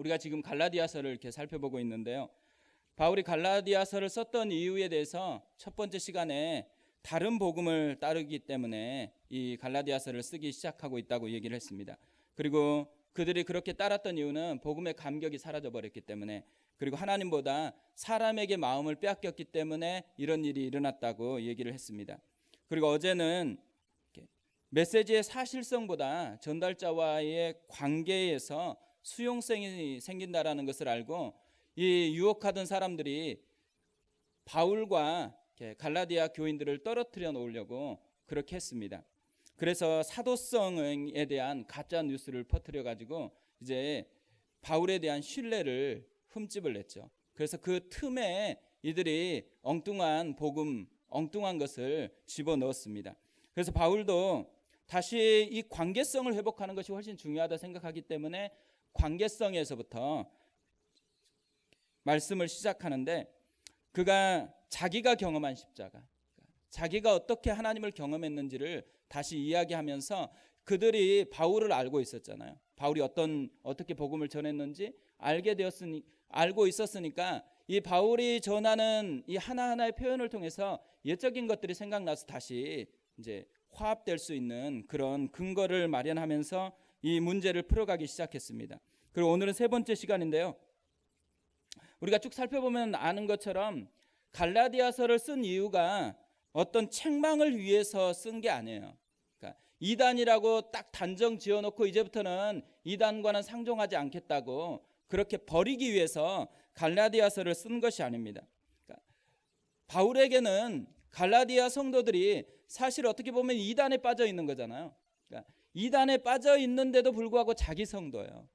우리가 지금 갈라디아서를 이렇게 살펴보고 있는데요. 바울이 갈라디아서를 썼던 이유에 대해서 첫 번째 시간에 다른 복음을 따르기 때문에 이 갈라디아서를 쓰기 시작하고 있다고 얘기를 했습니다. 그리고 그들이 그렇게 따랐던 이유는 복음의 감격이 사라져버렸기 때문에, 그리고 하나님보다 사람에게 마음을 빼앗겼기 때문에 이런 일이 일어났다고 얘기를 했습니다. 그리고 어제는 메시지의 사실성보다 전달자와의 관계에서 수용성이 생긴다라는 것을 알고 이 유혹하던 사람들이 바울과 갈라디아 교인들을 떨어뜨려 놓으려고 그렇게 했습니다. 그래서 사도성에 대한 가짜 뉴스를 퍼뜨려 가지고 이제 바울에 대한 신뢰를 흠집을 냈죠. 그래서 그 틈에 이들이 엉뚱한 복음, 엉뚱한 것을 집어넣었습니다. 그래서 바울도 다시 이 관계성을 회복하는 것이 훨씬 중요하다 생각하기 때문에 관계성에서부터 말씀을 시작하는데, 그가 자기가 경험한 십자가, 자기가 어떻게 하나님을 경험했는지를 다시 이야기하면서, 그들이 바울을 알고 있었잖아요. 바울이 어떻게 복음을 전했는지 알고 있었으니까 이 바울이 전하는 이 하나하나의 표현을 통해서 옛적인 것들이 생각나서 다시 이제 화합될 수 있는 그런 근거를 마련하면서 이 문제를 풀어가기 시작했습니다. 그리고 오늘은 세 번째 시간인데요. 우리가 쭉 살펴보면 아는 것처럼 갈라디아서를 쓴 이유가 어떤 책망을 위해서 쓴 게 아니에요. 그러니까 이단이라고 딱 단정 지어놓고 이제부터는 이단과는 상종하지 않겠다고 그렇게 버리기 위해서 갈라디아서를 쓴 것이 아닙니다. 그러니까 바울에게는 갈라디아 성도들이 사실 어떻게 보면 이단에 빠져 있는 거잖아요. 그러니까 이단에 빠져 있는데도 불구하고 자기 성도예요.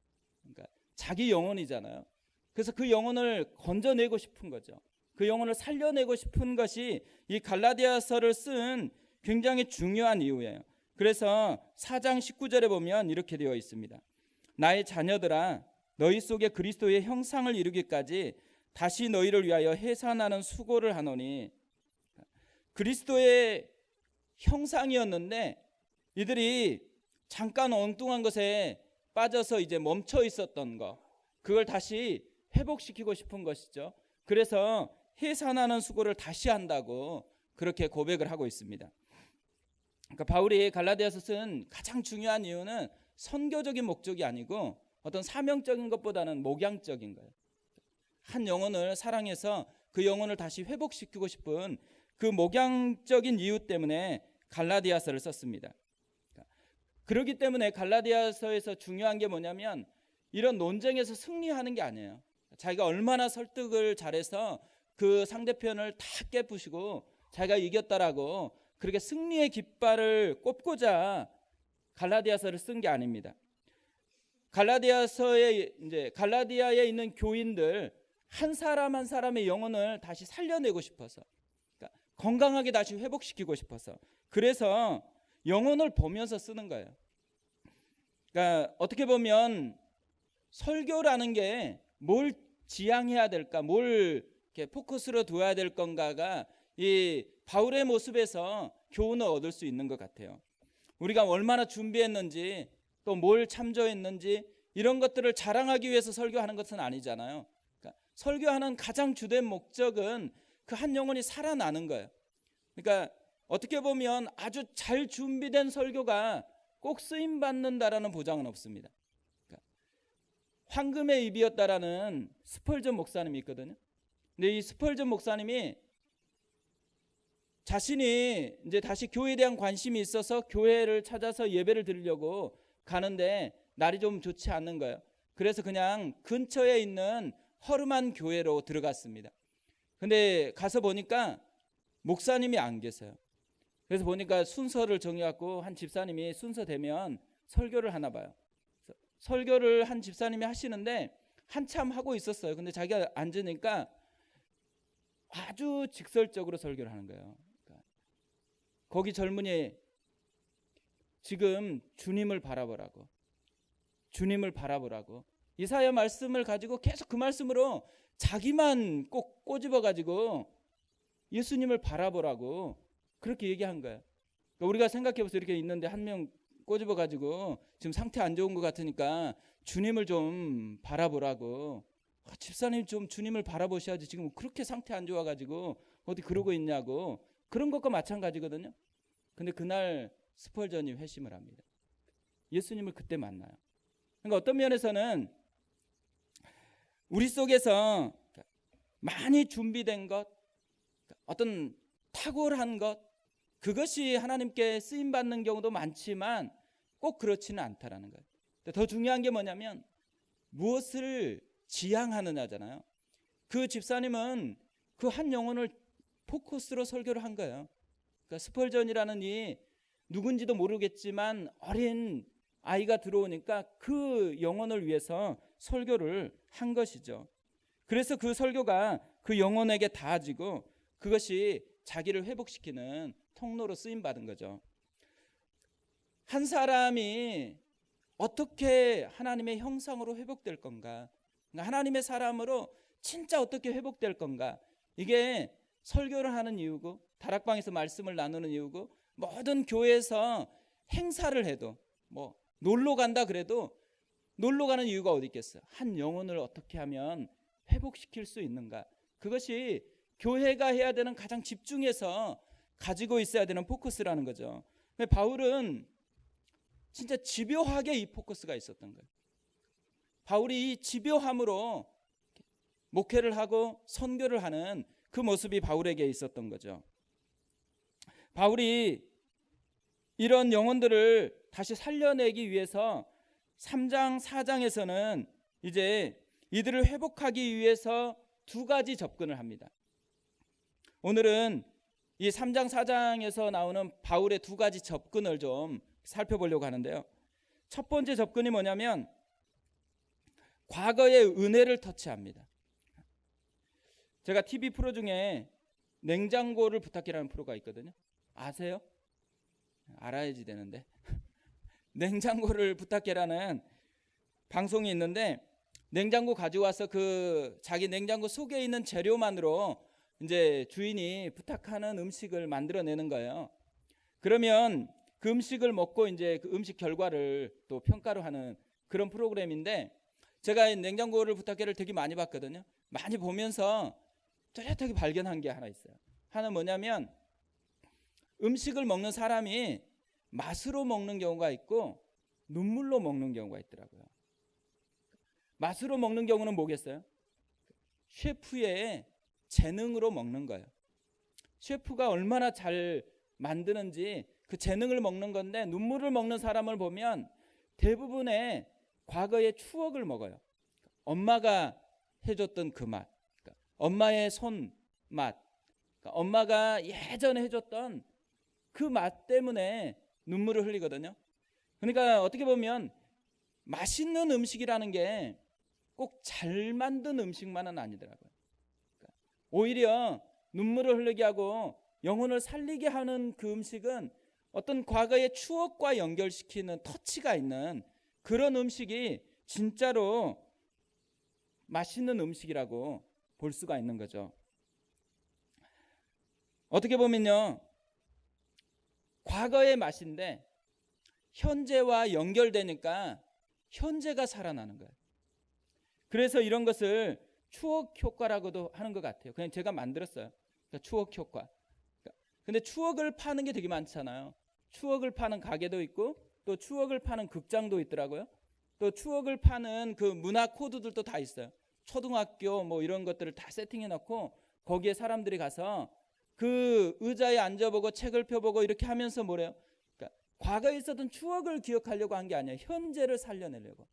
그러니까 자기 영혼이잖아요. 그래서 그 영혼을 건져내고 싶은 거죠. 그 영혼을 살려내고 싶은 것이 이 갈라디아서를 쓴 굉장히 중요한 이유예요. 그래서 4장 19절에 보면 이렇게 되어 있습니다. 나의 자녀들아, 너희 속에 그리스도의 형상을 이루기까지 다시 너희를 위하여 해산하는 수고를 하노니. 그리스도의 형상이었는데 이들이 잠깐 엉뚱한 것에 빠져서 이제 멈춰 있었던 것, 그걸 다시 회복시키고 싶은 것이죠. 그래서 해산하는 수고를 다시 한다고 그렇게 고백을 하고 있습니다. 그러니까 바울이 갈라디아서 쓴 가장 중요한 이유는 선교적인 목적이 아니고 어떤 사명적인 것보다는 목양적인 거예요. 한 영혼을 사랑해서 그 영혼을 다시 회복시키고 싶은 그 목양적인 이유 때문에 갈라디아서를 썼습니다. 그렇기 때문에 갈라디아서에서 중요한 게 뭐냐면 이런 논쟁에서 승리하는 게 아니에요. 자기가 얼마나 설득을 잘해서 그 상대편을 다 깨부시고 자기가 이겼다라고 그렇게 승리의 깃발을 꼽고자 갈라디아서를 쓴 게 아닙니다. 갈라디아에 있는 교인들 한 사람 한 사람의 영혼을 다시 살려내고 싶어서, 그러니까 건강하게 다시 회복시키고 싶어서, 그래서 영혼을 보면서 쓰는 거예요. 그러니까 어떻게 보면 설교라는 게 뭘 지향해야 될까, 뭘 이렇게 포커스로 두어야 될 건가가 이 바울의 모습에서 교훈을 얻을 수 있는 것 같아요. 우리가 얼마나 준비했는지, 또 뭘 참조했는지 이런 것들을 자랑하기 위해서 설교하는 것은 아니잖아요. 그러니까 설교하는 가장 주된 목적은 그 한 영혼이 살아나는 거예요. 그러니까 어떻게 보면 아주 잘 준비된 설교가 꼭 쓰임 받는다라는 보장은 없습니다. 그러니까 황금의 입이었다라는 스펄전 목사님이 있거든요. 근데 이 스펄전 목사님이 자신이 이제 다시 교회에 대한 관심이 있어서 교회를 찾아서 예배를 드리려고 가는데 날이 좀 좋지 않는 거예요. 그래서 그냥 근처에 있는 허름한 교회로 들어갔습니다. 근데 가서 보니까 목사님이 안 계세요. 그래서 보니까 순서를 정해갖고 한 집사님이 순서 되면 설교를 하나 봐요. 설교를 한 집사님이 하시는데 한참 하고 있었어요. 근데 자기가 앉으니까 아주 직설적으로 설교를 하는 거예요. 그러니까 거기 젊은이 지금 주님을 바라보라고, 주님을 바라보라고, 이사야 말씀을 가지고 계속 그 말씀으로 자기만 꼭 꼬집어 가지고 예수님을 바라보라고 그렇게 얘기한 거예요. 그러니까 우리가 생각해 보세요. 이렇게 있는데 한 명 꼬집어 가지고 지금 상태 안 좋은 것 같으니까 주님을 좀 바라보라고. 집사님 좀 주님을 바라보셔야지. 지금 그렇게 상태 안 좋아 가지고 어디 그러고 있냐고. 그런 것과 마찬가지거든요. 근데 그날 스펄전이 회심을 합니다. 예수님을 그때 만나요. 그러니까 어떤 면에서는 우리 속에서 많이 준비된 것, 어떤 탁월한 것, 그것이 하나님께 쓰임받는 경우도 많지만 꼭 그렇지는 않다라는 거예요. 더 중요한 게 뭐냐면 무엇을 지향하느냐잖아요. 그 집사님은 그 한 영혼을 포커스로 설교를 한 거예요. 그러니까 스펄전이라는 이 누군지도 모르겠지만 어린 아이가 들어오니까 그 영혼을 위해서 설교를 한 것이죠. 그래서 그 설교가 그 영혼에게 닿아지고 그것이 자기를 회복시키는 통로로 쓰임받은 거죠. 한 사람이 어떻게 하나님의 형상으로 회복될 건가, 하나님의 사람으로 진짜 어떻게 회복될 건가, 이게 설교를 하는 이유고 다락방에서 말씀을 나누는 이유고 모든 교회에서 행사를 해도 뭐 놀러 간다 그래도 놀러 가는 이유가 어디 있겠어요? 한 영혼을 어떻게 하면 회복시킬 수 있는가, 그것이 교회가 해야 되는 가장 집중해서 가지고 있어야 되는 포커스라는 거죠. 근데 바울은 진짜 집요하게 이 포커스가 있었던 거예요. 바울이 이 집요함으로 목회를 하고 선교를 하는 그 모습이 바울에게 있었던 거죠. 바울이 이런 영혼들을 다시 살려내기 위해서 3장 4장에서는 이제 이들을 회복하기 위해서 두 가지 접근을 합니다. 오늘은 이 3장 4장에서 나오는 바울의 두 가지 접근을 좀 살펴보려고 하는데요. 첫 번째 접근이 뭐냐면 과거의 은혜를 터치합니다. 제가 TV 프로 중에 냉장고를 부탁해라는 프로가 있거든요. 아세요? 알아야지 되는데. 냉장고를 부탁해라는 방송이 있는데 냉장고 가져와서 그 자기 냉장고 속에 있는 재료만으로 이제 주인이 부탁하는 음식을 만들어내는 거예요. 그러면 그 음식을 먹고 이제 그 음식 결과를 또 평가를 하는 그런 프로그램인데 제가 냉장고를 부탁해를 되게 많이 봤거든요. 많이 보면서 뚜렷하게 발견한 게 하나 있어요. 하나는 뭐냐면 음식을 먹는 사람이 맛으로 먹는 경우가 있고 눈물로 먹는 경우가 있더라고요. 맛으로 먹는 경우는 뭐겠어요? 셰프의 재능으로 먹는 거예요. 셰프가 얼마나 잘 만드는지 그 재능을 먹는 건데, 눈물을 먹는 사람을 보면 대부분의 과거의 추억을 먹어요. 엄마가 해줬던 그 맛, 엄마의 손맛, 엄마가 예전에 해줬던 그 맛 때문에 눈물을 흘리거든요. 그러니까 어떻게 보면 맛있는 음식이라는 게 꼭 잘 만든 음식만은 아니더라고요. 오히려 눈물을 흘리게 하고 영혼을 살리게 하는 그 음식은 어떤 과거의 추억과 연결시키는 터치가 있는 그런 음식이 진짜로 맛있는 음식이라고 볼 수가 있는 거죠. 어떻게 보면요, 과거의 맛인데 현재와 연결되니까 현재가 살아나는 거예요. 그래서 이런 것을 추억 효과라고도 하는 것 같아요. 그냥 제가 만들었어요. 그러니까 추억 효과. 근데 추억을 파는 게 되게 많잖아요. 추억을 파는 가게도 있고 또 추억을 파는 극장도 있더라고요. 또 추억을 파는 그 문화 코드들도 다 있어요. 초등학교 뭐 이런 것들을 다 세팅해 놓고 거기에 사람들이 가서 그 의자에 앉아보고 책을 펴보고 이렇게 하면서 뭐래요? 그러니까 과거에 있었던 추억을 기억하려고 한 게 아니에요. 현재를 살려내려고.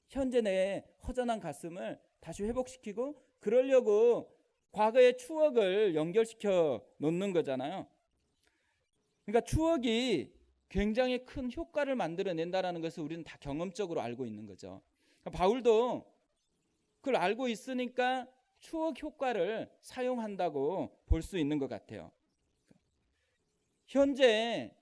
현재 내 허전한 가슴을 다시 회복시키고 그러려고 과거의 추억을 연결시켜 놓는 거잖아요. 그러니까 추억이 굉장히 큰 효과를 만들어낸다는 것을 우리는 다 경험적으로 알고 있는 거죠. 그러니까 바울도 그걸 알고 있으니까 추억 효과를 사용한다고 볼 수 있는 것 같아요. 현재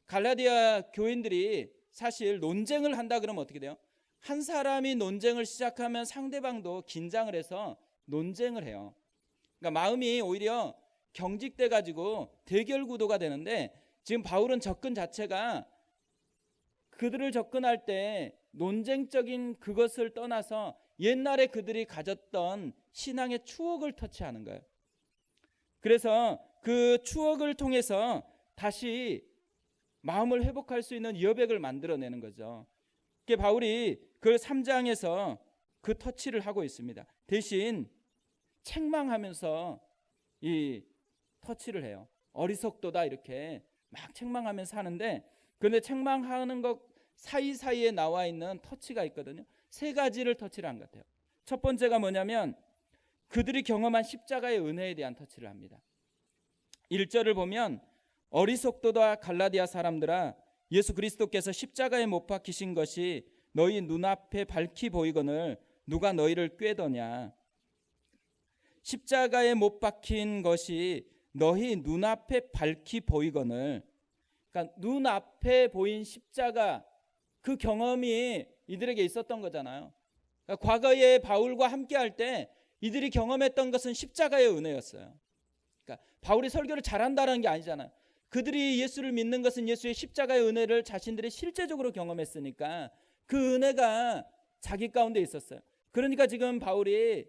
갈라디아 교인들이 사실 논쟁을 한다 그러면 어떻게 돼요? 한 사람이 논쟁을 시작하면 상대방도 긴장을 해서 논쟁을 해요. 그러니까 마음이 오히려 경직돼 가지고 대결 구도가 되는데 지금 바울은 접근 자체가 그들을 접근할 때 논쟁적인 그것을 떠나서 옛날에 그들이 가졌던 신앙의 추억을 터치하는 거예요. 그래서 그 추억을 통해서 다시 마음을 회복할 수 있는 여백을 만들어내는 거죠. 바울이 그 3장에서 그 터치를 하고 있습니다. 대신 책망하면서 이 터치를 해요. 어리석도다 이렇게 막 책망하면서 하는데, 그런데 책망하는 것 사이사이에 나와 있는 터치가 있거든요. 세 가지를 터치를 한 것 같아요. 첫 번째가 뭐냐면 그들이 경험한 십자가의 은혜에 대한 터치를 합니다. 1절을 보면 어리석도다 갈라디아 사람들아, 예수 그리스도께서 십자가에 못 박히신 것이 너희 눈앞에 밝히 보이거늘 누가 너희를 꾀더냐. 십자가에 못 박힌 것이 너희 눈앞에 밝히 보이거늘, 그러니까 눈앞에 보인 십자가, 그 경험이 이들에게 있었던 거잖아요. 그러니까 과거에 바울과 함께 할 때 이들이 경험했던 것은 십자가의 은혜였어요. 그러니까 바울이 설교를 잘한다는 게 아니잖아요. 그들이 예수를 믿는 것은 예수의 십자가의 은혜를 자신들이 실제적으로 경험했으니까 그 은혜가 자기 가운데 있었어요. 그러니까 지금 바울이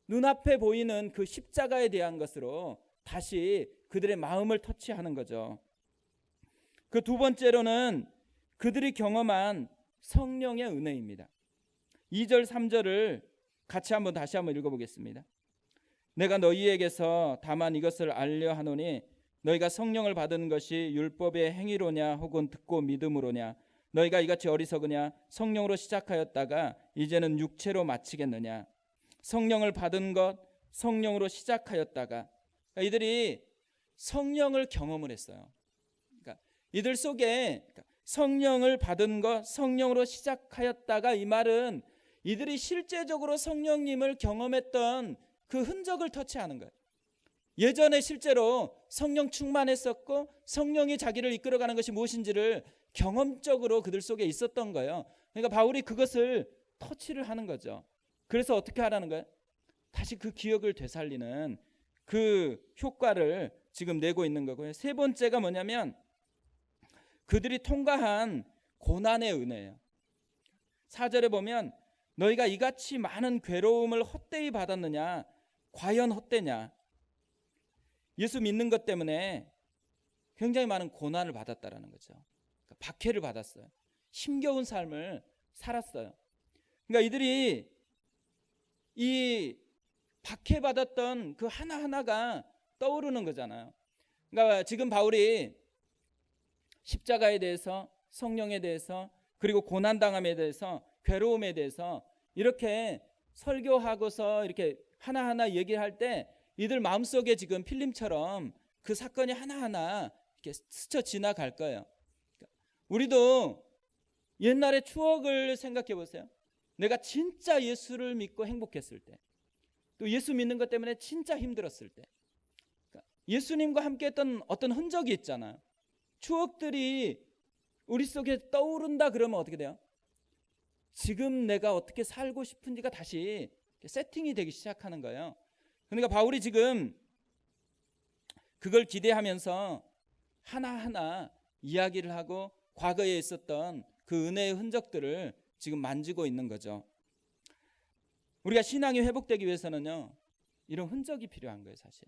눈앞에 보이는 그 십자가에 대한 것으로 다시 그들의 마음을 터치하는 거죠. 그 두 번째로는 그들이 경험한 성령의 은혜입니다. 2절 3절을 같이 다시 한번 읽어보겠습니다. 내가 너희에게서 다만 이것을 알려 하노니 너희가 성령을 받은 것이 율법의 행위로냐 혹은 듣고 믿음으로냐. 너희가 이같이 어리석으냐. 성령으로 시작하였다가 이제는 육체로 마치겠느냐. 성령을 받은 것, 성령으로 시작하였다가, 그러니까 이들이 성령을 경험을 했어요. 그러니까 이들 속에 성령을 받은 것, 성령으로 시작하였다가, 이 말은 이들이 실제적으로 성령님을 경험했던 그 흔적을 터치하는 거예요. 예전에 실제로 성령 충만했었고 성령이 자기를 이끌어가는 것이 무엇인지를 경험적으로 그들 속에 있었던 거예요. 그러니까 바울이 그것을 터치를 하는 거죠. 그래서 어떻게 하라는 거예요? 다시 그 기억을 되살리는 그 효과를 지금 내고 있는 거고요. 세 번째가 뭐냐면 그들이 통과한 고난의 은혜예요. 4절에 보면 너희가 이같이 많은 괴로움을 헛되이 받았느냐. 과연 헛되냐. 예수 믿는 것 때문에 굉장히 많은 고난을 받았다라는 거죠. 그러니까 박해를 받았어요. 힘겨운 삶을 살았어요. 그러니까 이들이 이 박해받았던 그 하나하나가 떠오르는 거잖아요. 그러니까 지금 바울이 십자가에 대해서, 성령에 대해서, 그리고 고난당함에 대해서, 괴로움에 대해서 이렇게 설교하고서 이렇게 하나하나 얘기할 때 이들 마음속에 지금 필름처럼 그 사건이 하나하나 이렇게 스쳐 지나갈 거예요. 우리도 옛날의 추억을 생각해 보세요. 내가 진짜 예수를 믿고 행복했을 때, 또 예수 믿는 것 때문에 진짜 힘들었을 때, 예수님과 함께했던 어떤 흔적이 있잖아요. 추억들이 우리 속에 떠오른다 그러면 어떻게 돼요? 지금 내가 어떻게 살고 싶은지가 다시 세팅이 되기 시작하는 거예요. 그러니까 바울이 지금 그걸 기대하면서 하나하나 이야기를 하고 과거에 있었던 그 은혜의 흔적들을 지금 만지고 있는 거죠. 우리가 신앙이 회복되기 위해서는요, 이런 흔적이 필요한 거예요, 사실.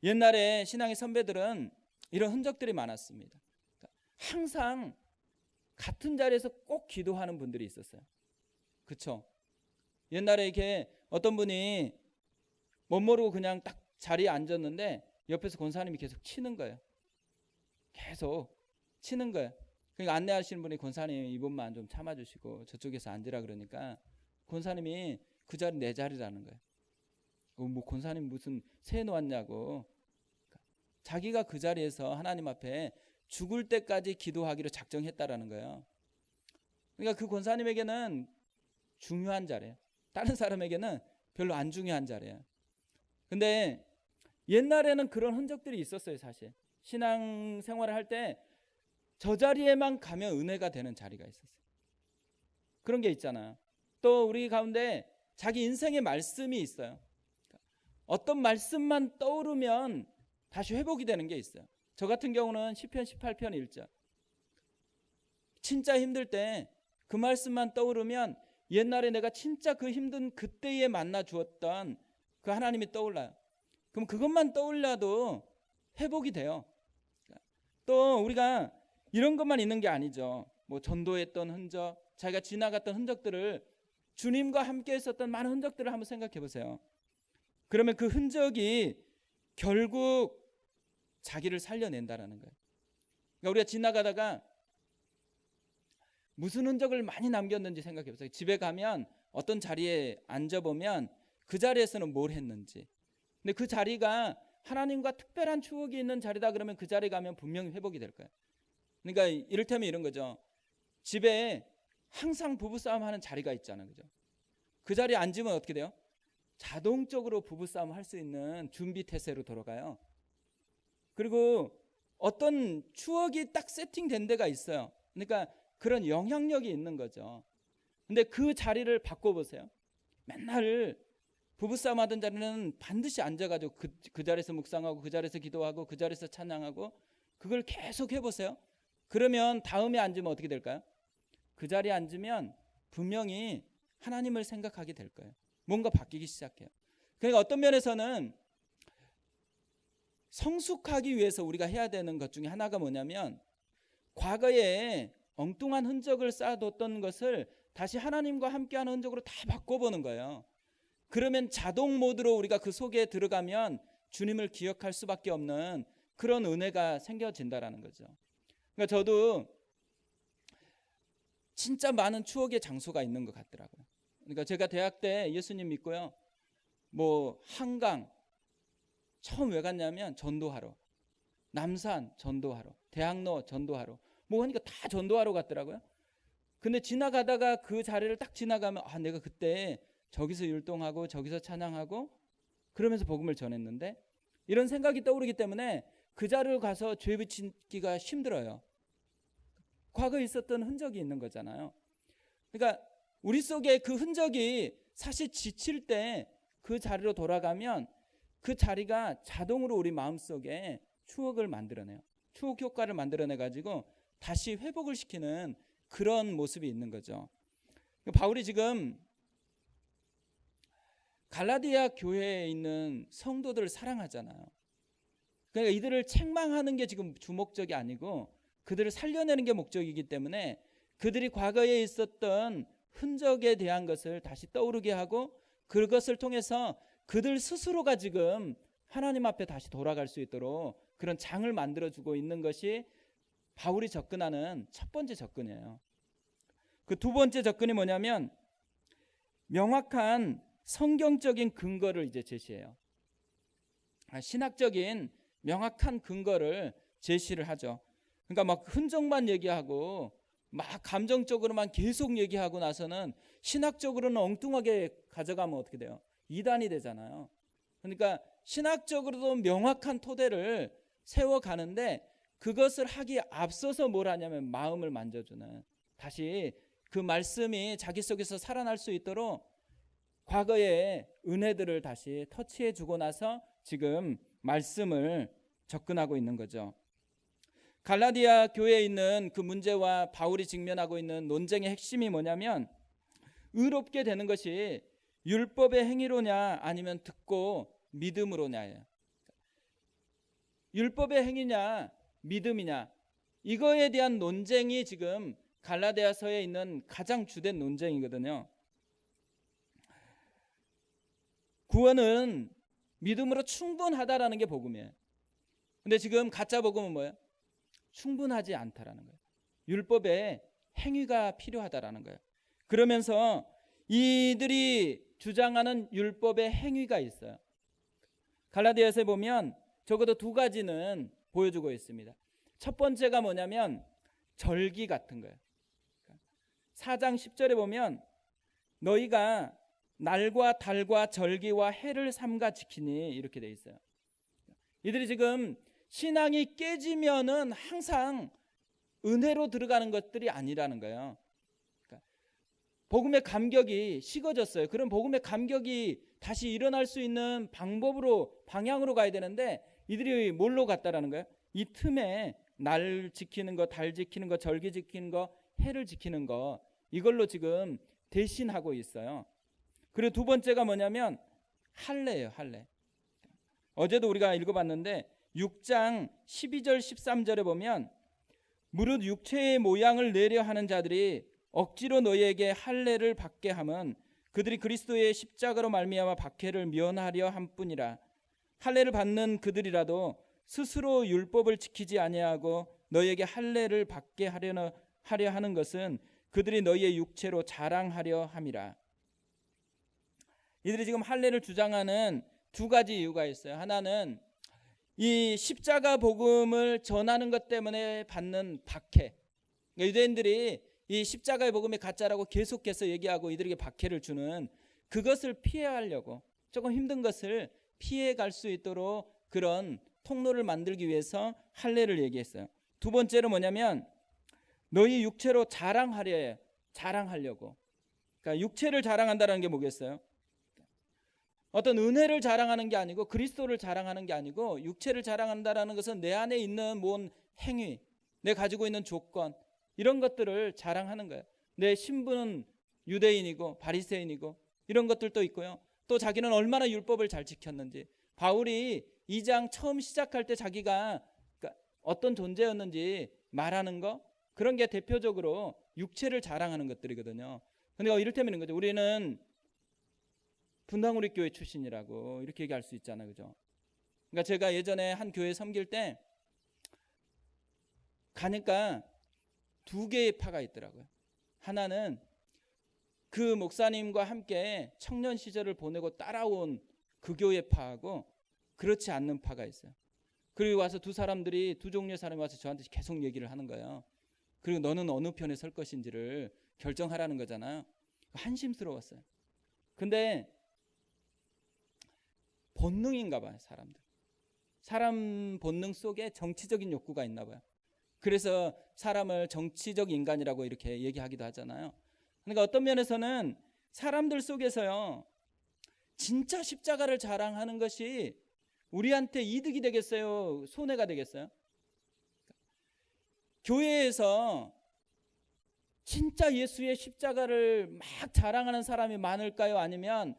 옛날에 신앙의 선배들은 이런 흔적들이 많았습니다. 항상 같은 자리에서 꼭 기도하는 분들이 있었어요. 그렇죠? 옛날에 이렇게 어떤 분이 못 모르고 그냥 딱 자리에 앉았는데 옆에서 권사님이 계속 치는 거예요. 계속 치는 거예요. 그러니까 안내하시는 분이 권사님 이분만 좀 참아주시고 저쪽에서 앉으라 그러니까 권사님이 그 자리 내 자리라는 거예요. 뭐 권사님 무슨 새 놓았냐고. 자기가 그 자리에서 하나님 앞에 죽을 때까지 기도하기로 작정했다라는 거예요. 그러니까 그 권사님에게는 중요한 자리예요. 다른 사람에게는 별로 안 중요한 자리예요. 근데 옛날에는 그런 흔적들이 있었어요, 사실. 신앙 생활을 할 때 저 자리에만 가면 은혜가 되는 자리가 있었어요. 그런 게 있잖아요. 또 우리 가운데 자기 인생의 말씀이 있어요. 어떤 말씀만 떠오르면 다시 회복이 되는 게 있어요. 저 같은 경우는 시편 18편 1절. 진짜 힘들 때 그 말씀만 떠오르면 옛날에 내가 진짜 그 힘든 그때에 만나 주었던 그 하나님이 떠올라요. 그럼 그것만 떠올려도 회복이 돼요. 또 우리가 이런 것만 있는 게 아니죠. 뭐 전도했던 흔적, 자기가 지나갔던 흔적들을, 주님과 함께 있었던 많은 흔적들을 한번 생각해 보세요. 그러면 그 흔적이 결국 자기를 살려낸다라는 거예요. 그러니까 우리가 지나가다가 무슨 흔적을 많이 남겼는지 생각해 보세요. 집에 가면 어떤 자리에 앉아보면 그 자리에서는 뭘 했는지. 근데 그 자리가 하나님과 특별한 추억이 있는 자리다 그러면 그 자리에 가면 분명히 회복이 될 거예요. 그러니까 이를테면 이런 거죠. 집에 항상 부부싸움 하는 자리가 있잖아요. 그죠? 그 자리에 앉으면 어떻게 돼요? 자동적으로 부부싸움 할 수 있는 준비 태세로 돌아가요. 그리고 어떤 추억이 딱 세팅된 데가 있어요. 그러니까 그런 영향력이 있는 거죠. 근데 그 자리를 바꿔보세요. 맨날 부부싸움 하던 자리는 반드시 앉아가지고 그 자리에서 묵상하고 그 자리에서 기도하고 그 자리에서 찬양하고 그걸 계속 해보세요. 그러면 다음에 앉으면 어떻게 될까요? 그 자리에 앉으면 분명히 하나님을 생각하게 될 거예요. 뭔가 바뀌기 시작해요. 그러니까 어떤 면에서는 성숙하기 위해서 우리가 해야 되는 것 중에 하나가 뭐냐면 과거에 엉뚱한 흔적을 쌓아뒀던 것을 다시 하나님과 함께하는 흔적으로 다 바꿔보는 거예요. 그러면 자동 모드로 우리가 그 속에 들어가면 주님을 기억할 수밖에 없는 그런 은혜가 생겨진다라는 거죠. 그러니까 저도 진짜 많은 추억의 장소가 있는 것 같더라고요. 그러니까 제가 대학 때 예수님 믿고요. 뭐 한강 처음 왜 갔냐면 전도하러, 남산 전도하러, 대학로 전도하러, 뭐 하니까 다 전도하러 갔더라고요. 근데 지나가다가 그 자리를 딱 지나가면 내가 그때 저기서 율동하고 저기서 찬양하고 그러면서 복음을 전했는데, 이런 생각이 떠오르기 때문에 그 자리로 가서 죄 붙이기가 힘들어요. 과거에 있었던 흔적이 있는 거잖아요. 그러니까 우리 속에 그 흔적이 사실 지칠 때 그 자리로 돌아가면 그 자리가 자동으로 우리 마음속에 추억을 만들어내요. 추억 효과를 만들어내가지고 다시 회복을 시키는 그런 모습이 있는 거죠. 바울이 지금 갈라디아 교회에 있는 성도들을 사랑하잖아요. 그러니까 이들을 책망하는 게 지금 주목적이 아니고 그들을 살려내는 게 목적이기 때문에 그들이 과거에 있었던 흔적에 대한 것을 다시 떠오르게 하고 그것을 통해서 그들 스스로가 지금 하나님 앞에 다시 돌아갈 수 있도록 그런 장을 만들어주고 있는 것이 바울이 접근하는 첫 번째 접근이에요. 그 두 번째 접근이 뭐냐면 명확한 성경적인 근거를 이제 제시해요. 신학적인 명확한 근거를 제시를 하죠. 그러니까 막 흔적만 얘기하고 막 감정적으로만 계속 얘기하고 나서는 신학적으로는 엉뚱하게 가져가면 어떻게 돼요? 이단이 되잖아요. 그러니까 신학적으로도 명확한 토대를 세워가는데 그것을 하기에 앞서서 뭘 하냐면 마음을 만져주는, 다시 그 말씀이 자기 속에서 살아날 수 있도록 과거의 은혜들을 다시 터치해주고 나서 지금 말씀을 접근하고 있는 거죠. 갈라디아 교회에 있는 그 문제와 바울이 직면하고 있는 논쟁의 핵심이 뭐냐면 의롭게 되는 것이 율법의 행위로냐 아니면 듣고 믿음으로냐예요. 율법의 행위냐 믿음이냐, 이거에 대한 논쟁이 지금 갈라디아서에 있는 가장 주된 논쟁이거든요. 구원은 믿음으로 충분하다라는 게 복음이에요. 근데 지금 가짜 복음은 뭐예요? 충분하지 않다라는 거예요. 율법에 행위가 필요하다라는 거예요. 그러면서 이들이 주장하는 율법의 행위가 있어요. 갈라디아서에 보면 적어도 두 가지는 보여주고 있습니다. 첫 번째가 뭐냐면 절기 같은 거예요. 4장 10절에 보면 너희가 날과 달과 절기와 해를 삼가 지키니 이렇게 돼 있어요. 이들이 지금 신앙이 깨지면은 항상 은혜로 들어가는 것들이 아니라는 거예요. 그러니까 복음의 감격이 식어졌어요. 그럼 복음의 감격이 다시 일어날 수 있는 방법으로, 방향으로 가야 되는데 이들이 뭘로 갔다라는 거예요? 이 틈에 날 지키는 거, 달 지키는 거, 절기 지키는 거, 해를 지키는 거, 이걸로 지금 대신하고 있어요. 그리고 두 번째가 뭐냐면 할례예요. 할례. 어제도 우리가 읽어봤는데 6장 12절 13절에 보면 무릇 육체의 모양을 내려 하는 자들이 억지로 너희에게 할례를 받게 함은 그들이 그리스도의 십자가로 말미암아 박해를 면하려 함뿐이라. 할례를 받는 그들이라도 스스로 율법을 지키지 아니하고 너희에게 할례를 받게 하려 하는 것은 그들이 너희의 육체로 자랑하려 함이라. 이들이 지금 할례를 주장하는 두 가지 이유가 있어요. 하나는 이 십자가 복음을 전하는 것 때문에 받는 박해. 유대인들이 이 십자가의 복음이 가짜라고 계속해서 얘기하고 이들에게 박해를 주는 그것을 피해가려고, 조금 힘든 것을 피해갈 수 있도록 그런 통로를 만들기 위해서 할례를 얘기했어요. 두 번째로 뭐냐면 너희 육체로 자랑하려고. 그러니까 육체를 자랑한다는 게 뭐겠어요? 어떤 은혜를 자랑하는 게 아니고, 그리스도를 자랑하는 게 아니고, 육체를 자랑한다는 것은 내 안에 있는 뭔 행위, 내 가지고 있는 조건, 이런 것들을 자랑하는 거예요. 내 신분은 유대인이고 바리새인이고 이런 것들도 있고요. 또 자기는 얼마나 율법을 잘 지켰는지. 바울이 2장 처음 시작할 때 자기가 어떤 존재였는지 말하는 거, 그런 게 대표적으로 육체를 자랑하는 것들이거든요. 근데 이를테면 거죠. 우리는 분당우리 교회 출신이라고 이렇게 얘기할 수 있잖아요. 그죠? 그러니까 제가 예전에 한 교회 섬길 때 가니까 두 개의 파가 있더라고요. 하나는 그 목사님과 함께 청년 시절을 보내고 따라온 그 교회 파하고 그렇지 않는 파가 있어요. 그리고 와서 두 종류의 사람이 와서 저한테 계속 얘기를 하는 거예요. 그리고 너는 어느 편에 설 것인지를 결정하라는 거잖아요. 한심스러웠어요. 근데 본능인가 봐요. 사람 본능 속에 정치적인 욕구가 있나 봐요. 그래서 사람을 정치적 인간이라고 이렇게 얘기하기도 하잖아요. 그러니까 어떤 면에서는 사람들 속에서요, 진짜 십자가를 자랑하는 것이 우리한테 이득이 되겠어요? 손해가 되겠어요? 교회에서 진짜 예수의 십자가를 막 자랑하는 사람이 많을까요? 아니면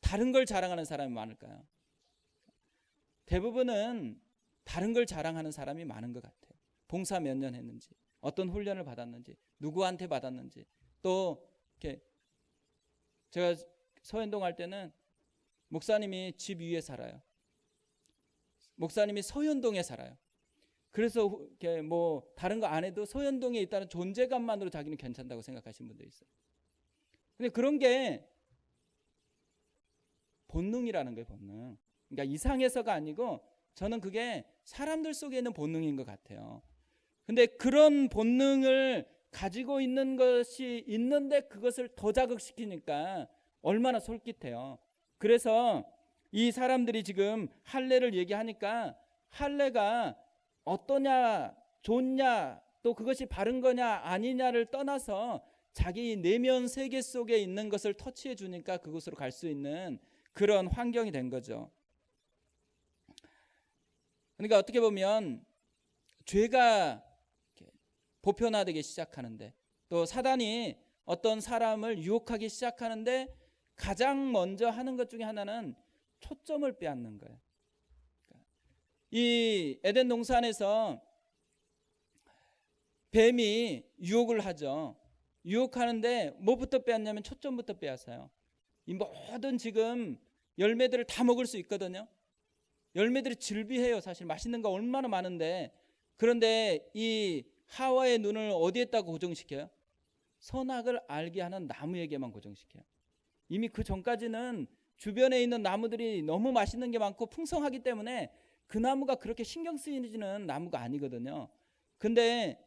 다른 걸 자랑하는 사람이 많을까요? 대부분은 다른 걸 자랑하는 사람이 많은 것 같아요. 봉사 몇 년 했는지, 어떤 훈련을 받았는지, 누구한테 받았는지. 또 이렇게 제가 서현동 할 때는 목사님이 집 위에 살아요. 목사님이 서현동에 살아요. 그래서 이렇게 뭐 다른 거 안 해도 서현동에 있다는 존재감만으로 자기는 괜찮다고 생각하시는 분들이 있어요. 근데 그런 게 본능이라는 거예요. 본능. 그러니까 이상해서가 아니고 저는 그게 사람들 속에 있는 본능인 것 같아요. 근데 그런 본능을 가지고 있는 것이 있는데 그것을 더 자극시키니까 얼마나 솔깃해요. 그래서 이 사람들이 지금 할례를 얘기하니까 할례가 어떠냐, 좋냐, 또 그것이 바른 거냐 아니냐를 떠나서 자기 내면 세계 속에 있는 것을 터치해 주니까 그곳으로 갈 수 있는 그런 환경이 된 거죠. 그러니까 어떻게 보면 죄가 보편화되기 시작하는데, 또 사단이 어떤 사람을 유혹하기 시작하는데 가장 먼저 하는 것 중에 하나는 초점을 빼앗는 거예요. 이 에덴 동산에서 뱀이 유혹을 하죠. 유혹하는데 뭐부터 빼앗냐면 초점부터 빼앗아요. 이 모든 지금 열매들을 다 먹을 수 있거든요. 열매들이 즐비해요. 사실 맛있는 거 얼마나 많은데. 그런데 이 하와의 눈을 어디에다가 고정시켜요? 선악을 알게 하는 나무에게만 고정시켜요. 이미 그 전까지는 주변에 있는 나무들이 너무 맛있는 게 많고 풍성하기 때문에 그 나무가 그렇게 신경 쓰이는 나무가 아니거든요. 근데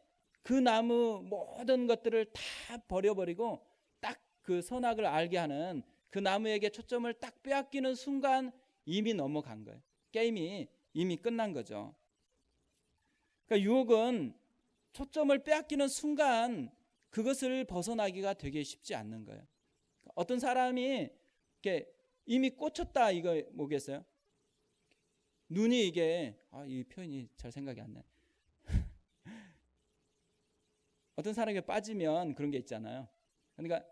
그 나무 모든 것들을 다 버려버리고 딱 그 선악을 알게 하는 그 나무에게 초점을 딱 빼앗기는 순간 이미 넘어간 거예요. 게임이 이미 끝난 거죠. 그러니까 유혹은 초점을 빼앗기는 순간 그것을 벗어나기가 되게 쉽지 않는 거예요. 어떤 사람이 이렇게 이미 꽂혔다, 이거 뭐겠어요? 눈이 이게 이 표현이 잘 생각이 안 나요. 어떤 사람에게 빠지면 그런 게 있잖아요. 그러니까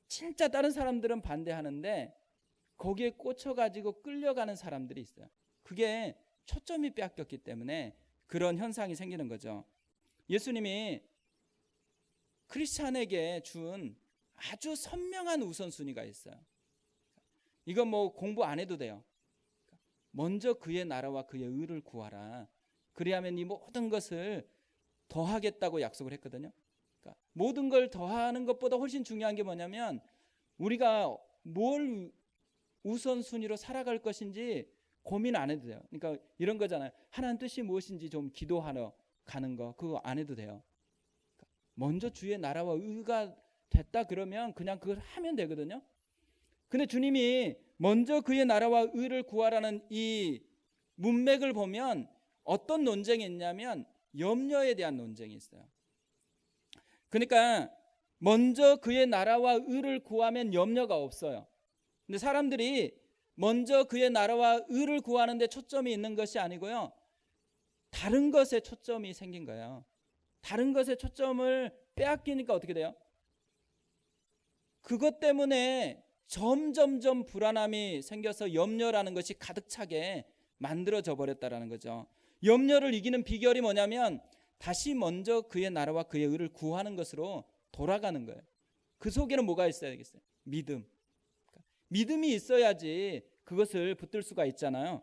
진짜 다른 사람들은 반대하는데 거기에 꽂혀가지고 끌려가는 사람들이 있어요. 그게 초점이 빼앗겼기 때문에 그런 현상이 생기는 거죠. 예수님이 크리스찬에게 준 아주 선명한 우선순위가 있어요. 이건 뭐 공부 안 해도 돼요. 먼저 그의 나라와 그의 의를 구하라. 그리하면 이 모든 것을 더하겠다고 약속을 했거든요. 그러니까 모든 걸 더하는 것보다 훨씬 중요한 게 뭐냐면 우리가 뭘 우선순위로 살아갈 것인지 고민 안 해도 돼요. 그러니까 이런 거잖아요. 하나님 뜻이 무엇인지 좀 기도하러 가는 거 그거 안 해도 돼요. 먼저 주의 나라와 의가 됐다 그러면 그냥 그걸 하면 되거든요. 근데 주님이 먼저 그의 나라와 의를 구하라는 이 문맥을 보면 어떤 논쟁이 있냐면 염려에 대한 논쟁이 있어요. 그러니까 먼저 그의 나라와 의를 구하면 염려가 없어요. 근데 사람들이 먼저 그의 나라와 의를 구하는 데 초점이 있는 것이 아니고요. 다른 것에 초점이 생긴 거예요. 다른 것에 초점을 빼앗기니까 어떻게 돼요? 그것 때문에 점점점 불안함이 생겨서 염려라는 것이 가득 차게 만들어져 버렸다라는 거죠. 염려를 이기는 비결이 뭐냐면 다시 먼저 그의 나라와 그의 의를 구하는 것으로 돌아가는 거예요. 그 속에는 뭐가 있어야 되겠어요? 믿음. 믿음이 있어야지 그것을 붙들 수가 있잖아요.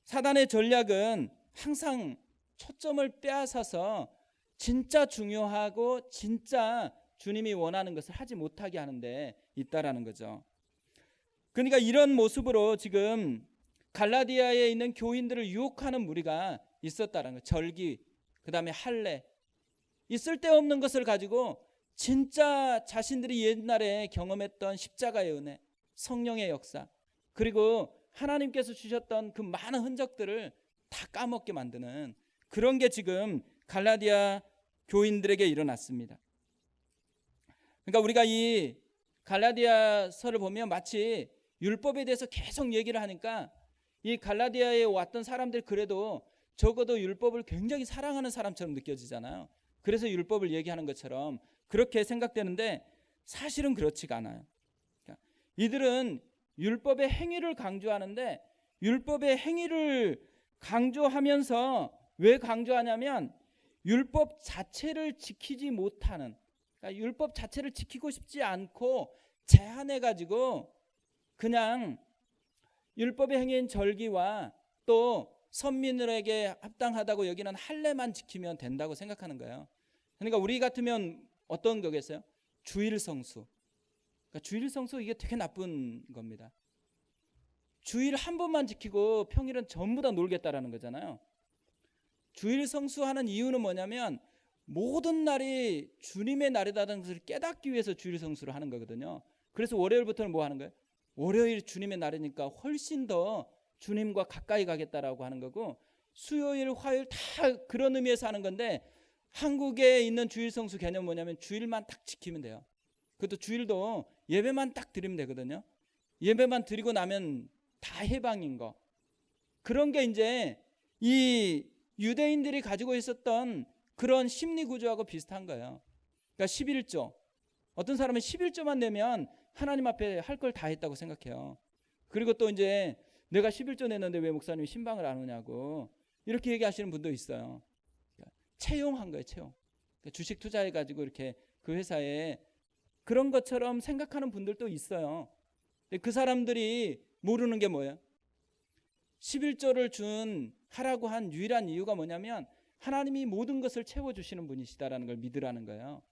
사단의 전략은 항상 초점을 빼앗아서 진짜 중요하고 진짜 주님이 원하는 것을 하지 못하게 하는데 있다라는 거죠. 그러니까 이런 모습으로 지금 갈라디아에 있는 교인들을 유혹하는 무리가 있었다는 거예요. 절기, 그 다음에 할례, 이 쓸데없는 것을 가지고 진짜 자신들이 옛날에 경험했던 십자가의 은혜, 성령의 역사, 그리고 하나님께서 주셨던 그 많은 흔적들을 다 까먹게 만드는 그런 게 지금 갈라디아 교인들에게 일어났습니다. 그러니까 우리가 이 갈라디아서를 보면 마치 율법에 대해서 계속 얘기를 하니까 이 갈라디아에 왔던 사람들 그래도 적어도 율법을 굉장히 사랑하는 사람처럼 느껴지잖아요. 그래서 율법을 얘기하는 것처럼 그렇게 생각되는데 사실은 그렇지가 않아요. 그러니까 이들은 율법의 행위를 강조하는데 율법의 행위를 강조하면서 왜 강조하냐면 율법 자체를 지키지 못하는, 그러니까 율법 자체를 지키고 싶지 않고 제한해가지고 그냥 율법의 행위인 절기와 또 선민들에게 합당하다고 여기는 할례만 지키면 된다고 생각하는 거예요. 그러니까 우리 같으면 어떤 거겠어요? 주일 성수. 그러니까 주일 성수 이게 되게 나쁜 겁니다. 주일 한 번만 지키고 평일은 전부 다 놀겠다라는 거잖아요. 주일 성수하는 이유는 뭐냐면 모든 날이 주님의 날이라는 것을 깨닫기 위해서 주일 성수를 하는 거거든요. 그래서 월요일부터는 뭐 하는 거예요? 월요일 주님의 날이니까 훨씬 더 주님과 가까이 가겠다라고 하는 거고, 수요일, 화요일 다 그런 의미에서 하는 건데 한국에 있는 주일 성수 개념은 뭐냐면 주일만 딱 지키면 돼요. 그것도 주일도 예배만 딱 드리면 되거든요. 예배만 드리고 나면 다 해방인 거. 그런 게 이제 이 유대인들이 가지고 있었던 그런 심리 구조하고 비슷한 거예요. 그러니까 11조. 어떤 사람은 11조만 내면 하나님 앞에 할 걸 다 했다고 생각해요. 그리고 또 이제 내가 11조 냈는데 왜 목사님이 신방을 안 오냐고 이렇게 얘기하시는 분도 있어요. 그러니까 채용한 거예요, 채용. 그러니까 주식 투자해가지고 이렇게 그 회사에 그런 것처럼 생각하는 분들도 있어요. 그 사람들이 모르는 게 뭐예요? 11조를 하라고 한 유일한 이유가 뭐냐면 하나님이 모든 것을 채워주시는 분이시다라는 걸 믿으라는 거예요.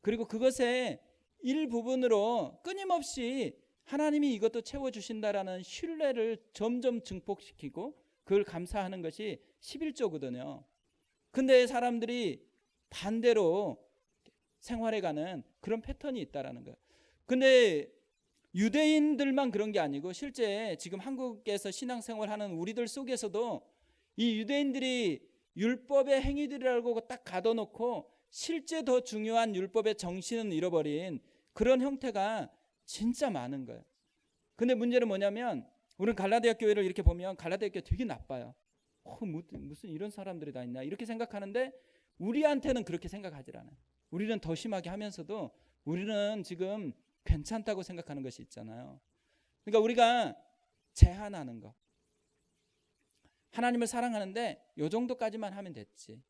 그리고 그것의 일부분으로 끊임없이 하나님이 이것도 채워주신다라는 신뢰를 점점 증폭시키고 그걸 감사하는 것이 11조거든요. 근데 사람들이 반대로 생활해가는 그런 패턴이 있다라는 거예요. 근데 유대인들만 그런 게 아니고 실제 지금 한국에서 신앙생활하는 우리들 속에서도 이 유대인들이 율법의 행위들이라고 딱 가둬놓고 실제 더 중요한 율법의 정신은 잃어버린 그런 형태가 진짜 많은 거예요. 근데 문제는 뭐냐면 우리는 갈라디아 교회를 이렇게 보면 갈라디아 교회 되게 나빠요. 무슨 이런 사람들이 다 있나 이렇게 생각하는데 우리한테는 그렇게 생각하지 않아요. 우리는 더 심하게 하면서도 우리는 지금 괜찮다고 생각하는 것이 있잖아요. 그러니까 우리가 제한하는 거. 하나님을 사랑하는데 요 정도까지만 하면 됐지.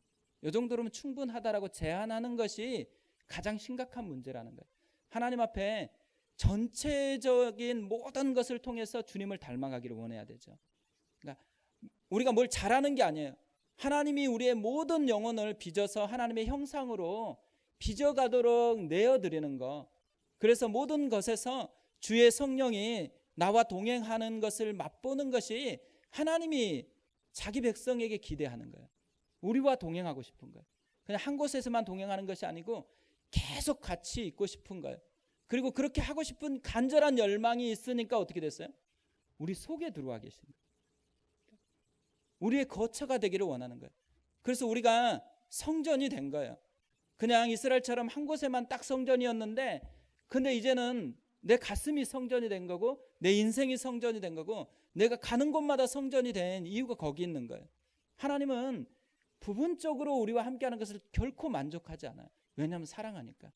요 정도로면 충분하다라고 제한하는 것이 가장 심각한 문제라는 거예요. 하나님 앞에 전체적인 모든 것을 통해서 주님을 닮아가기를 원해야 되죠. 그러니까 우리가 뭘 잘하는 게 아니에요. 하나님이 우리의 모든 영혼을 빚어서 하나님의 형상으로 빚어가도록 내어드리는 거. 그래서 모든 것에서 주의 성령이 나와 동행하는 것을 맛보는 것이 하나님이 자기 백성에게 기대하는 거예요. 우리와 동행하고 싶은 거예요. 그냥 한 곳에서만 동행하는 것이 아니고 계속 같이 있고 싶은 거예요. 그리고 그렇게 하고 싶은 간절한 열망이 있으니까 어떻게 됐어요? 우리 속에 들어와 계십니다. 우리의 거처가 되기를 원하는 거예요. 그래서 우리가 성전이 된 거예요. 그냥 이스라엘처럼 한 곳에만 딱 성전이었는데 근데 이제는 내 가슴이 성전이 된 거고 내 인생이 성전이 된 거고 내가 가는 곳마다 성전이 된 이유가 거기 있는 거예요. 하나님은 부분적으로 우리와 함께하는 것을 결코 만족하지 않아요. 왜냐하면 사랑하니까.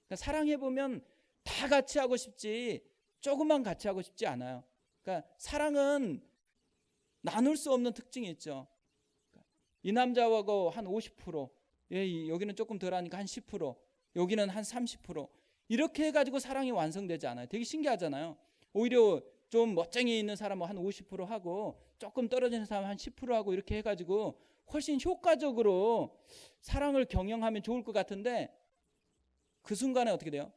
그러니까 사랑해보면 다 같이 하고 싶지 조금만 같이 하고 싶지 않아요. 그러니까 사랑은 나눌 수 없는 특징이 있죠. 이 남자하고 한 50%, 여기는 조금 덜하니까 한 10%, 여기는 한 30%, 이렇게 해가지고 사랑이 완성되지 않아요. 되게 신기하잖아요. 오히려 좀 멋쟁이 있는 사람은 한 50% 하고 조금 떨어지는 사람은 한 10% 하고 이렇게 해가지고 훨씬 효과적으로 사랑을 경영하면 좋을 것 같은데 그 순간에 어떻게 돼요?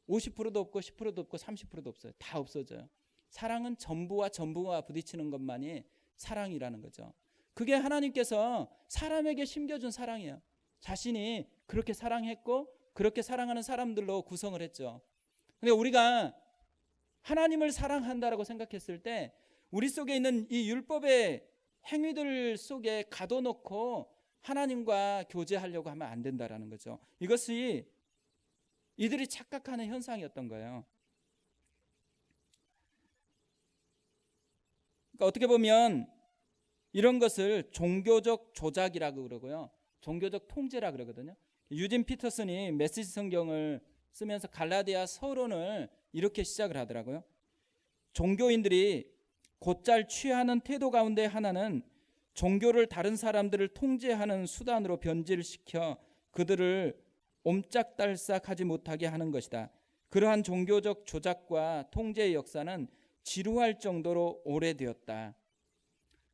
50%도 없고 10%도 없고 30%도 없어요. 다 없어져요. 사랑은 전부와 부딪히는 것만이 사랑이라는 거죠. 그게 하나님께서 사람에게 심겨준 사랑이에요. 자신이 그렇게 사랑했고 그렇게 사랑하는 사람들로 구성을 했죠. 근데 우리가 하나님을 사랑한다라고 생각했을 때 우리 속에 있는 이 율법의 행위들 속에 가둬놓고 하나님과 교제하려고 하면 안 된다라는 거죠. 이것이 이들이 착각하는 현상이었던 거예요. 그러니까 어떻게 보면 이런 것을 종교적 조작이라고 그러고요. 종교적 통제라 그러거든요. 유진 피터슨이 메시지 성경을 쓰면서 갈라디아 서론을 이렇게 시작을 하더라고요. 종교인들이 곧잘 취하는 태도 가운데 하나는 종교를 다른 사람들을 통제하는 수단으로 변질시켜 그들을 옴짝달싹하지 못하게 하는 것이다. 그러한 종교적 조작과 통제의 역사는 지루할 정도로 오래되었다.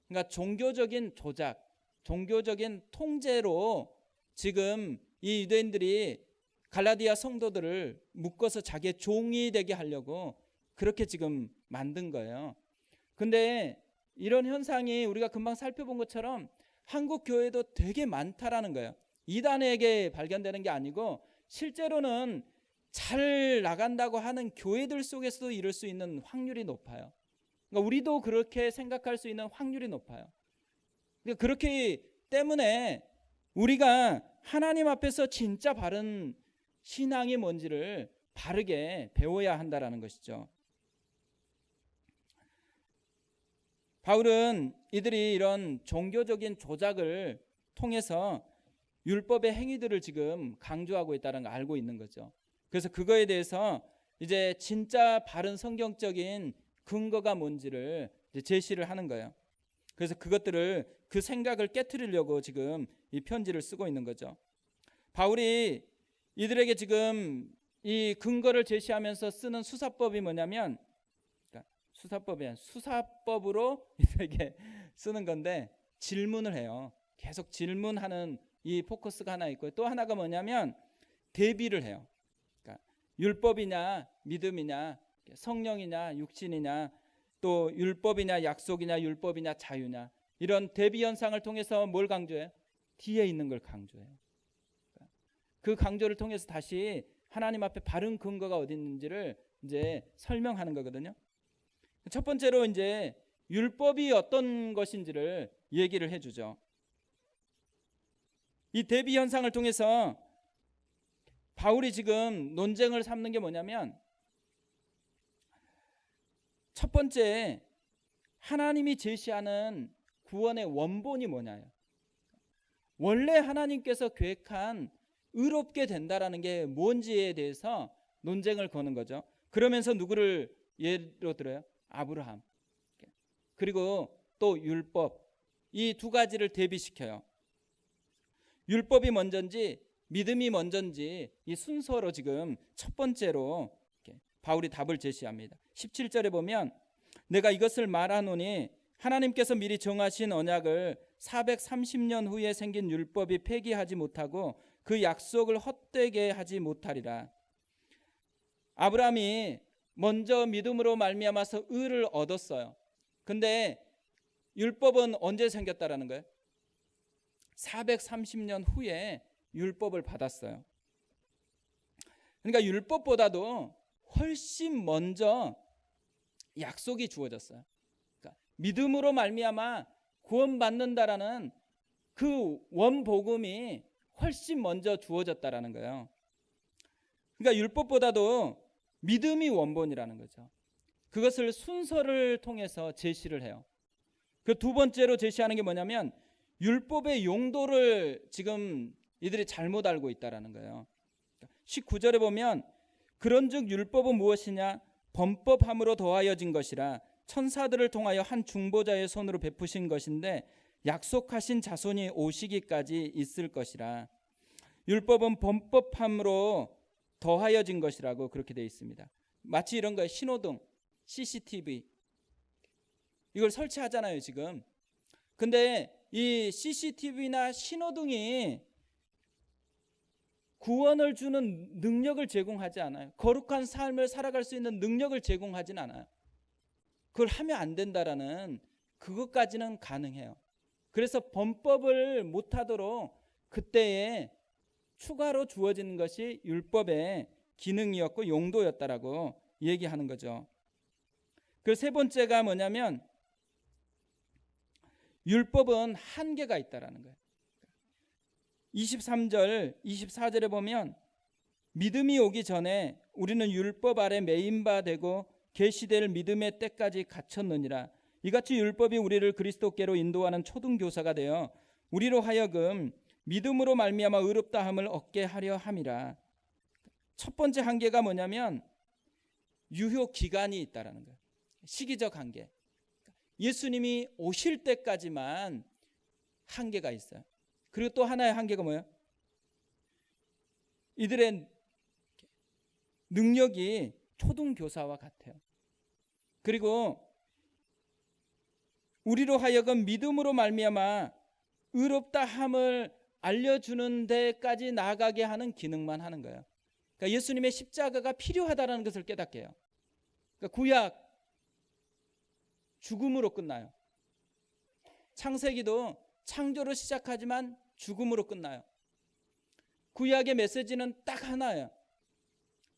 그러니까 종교적인 조작, 종교적인 통제로 지금 이 유대인들이 갈라디아 성도들을 묶어서 자기의 종이 되게 하려고 그렇게 지금 만든 거예요. 근데 이런 현상이 우리가 금방 살펴본 것처럼 한국 교회도 되게 많다라는 거예요. 이단에게 발견되는 게 아니고 실제로는 잘 나간다고 하는 교회들 속에서도 이럴 수 있는 확률이 높아요. 그러니까 우리도 그렇게 생각할 수 있는 확률이 높아요. 그러니까 그렇기 때문에 우리가 하나님 앞에서 진짜 바른 신앙이 뭔지를 바르게 배워야 한다라는 것이죠. 바울은 이들이 이런 종교적인 조작을 통해서 율법의 행위들을 지금 강조하고 있다는 걸 알고 있는 거죠. 그래서 그거에 대해서 이제 진짜 바른 성경적인 근거가 뭔지를 이제 제시를 하는 거예요. 그래서 그것들을 그 생각을 깨트리려고 지금 이 편지를 쓰고 있는 거죠. 바울이 이들에게 지금 이 근거를 제시하면서 쓰는 수사법이 뭐냐면 수사법으로 이들에게 쓰는 건데 질문을 해요. 계속 질문하는 이 포커스가 하나 있고 또 하나가 뭐냐면 대비를 해요. 그러니까 율법이냐 믿음이냐 성령이냐 육신이냐 또 율법이냐 약속이냐 율법이냐 자유냐 이런 대비 현상을 통해서 뭘 강조해요? 뒤에 있는 걸 강조해요. 그 강조를 통해서 다시 하나님 앞에 바른 근거가 어디 있는지를 이제 설명하는 거거든요. 첫 번째로 이제 율법이 어떤 것인지를 얘기를 해주죠. 이 대비 현상을 통해서 바울이 지금 논쟁을 삼는 게 뭐냐면 첫 번째 하나님이 제시하는 구원의 원본이 뭐냐요. 원래 하나님께서 계획한 의롭게 된다라는 게 뭔지에 대해서 논쟁을 거는 거죠. 그러면서 누구를 예로 들어요? 아브라함. 그리고 또 율법. 이 두 가지를 대비시켜요. 율법이 먼저인지 믿음이 먼저인지 이 순서로 지금 첫 번째로 바울이 답을 제시합니다. 17절에 보면 내가 이것을 말하노니 하나님께서 미리 정하신 언약을 430년 후에 생긴 율법이 폐기하지 못하고 그 약속을 헛되게 하지 못하리라. 아브라함이 먼저 믿음으로 말미암아서 의를 얻었어요. 근데 율법은 언제 생겼다라는 거예요? 430년 후에 율법을 받았어요. 그러니까 율법보다도 훨씬 먼저 약속이 주어졌어요. 그러니까 믿음으로 말미암아 구원받는다라는 그 원복음이 훨씬 먼저 주어졌다라는 거예요. 그러니까 율법보다도 믿음이 원본이라는 거죠. 그것을 순서를 통해서 제시를 해요. 그 두 번째로 제시하는 게 뭐냐면 율법의 용도를 지금 이들이 잘못 알고 있다라는 거예요. 19절에 보면 그런즉 율법은 무엇이냐? 범법함으로 더하여진 것이라 천사들을 통하여 한 중보자의 손으로 베푸신 것인데 약속하신 자손이 오시기까지 있을 것이라. 율법은 범법함으로 더하여진 것이라고 그렇게 되어 있습니다. 마치 이런 거예요. 신호등, CCTV 이걸 설치하잖아요 지금. 근데 이 CCTV나 신호등이 구원을 주는 능력을 제공하지 않아요. 거룩한 삶을 살아갈 수 있는 능력을 제공하진 않아요. 그걸 하면 안 된다라는 그것까지는 가능해요. 그래서 범법을 못하도록 그때에 추가로 주어지는 것이 율법의 기능이었고 용도였다라고 얘기하는 거죠. 그 세 번째가 뭐냐면 율법은 한계가 있다라는 거예요. 23절, 24절에 보면 믿음이 오기 전에 우리는 율법 아래 매인 바 되고 계시될 믿음의 때까지 갇혔느니라. 이같이 율법이 우리를 그리스도께로 인도하는 초등교사가 되어 우리로 하여금 믿음으로 말미암아 의롭다함을 얻게 하려 함이라. 첫 번째 한계가 뭐냐면 유효 기간이 있다라는 거예요. 시기적 한계. 예수님이 오실 때까지만 한계가 있어요. 그리고 또 하나의 한계가 뭐예요? 이들의 능력이 초등교사와 같아요. 그리고 우리로 하여금 믿음으로 말미암아 의롭다함을 알려주는 데까지 나아가게 하는 기능만 하는 거예요. 그러니까 예수님의 십자가가 필요하다는 것을 깨닫게 해요. 그러니까 구약 죽음으로 끝나요. 창세기도 창조로 시작하지만 죽음으로 끝나요. 구약의 메시지는 딱 하나예요.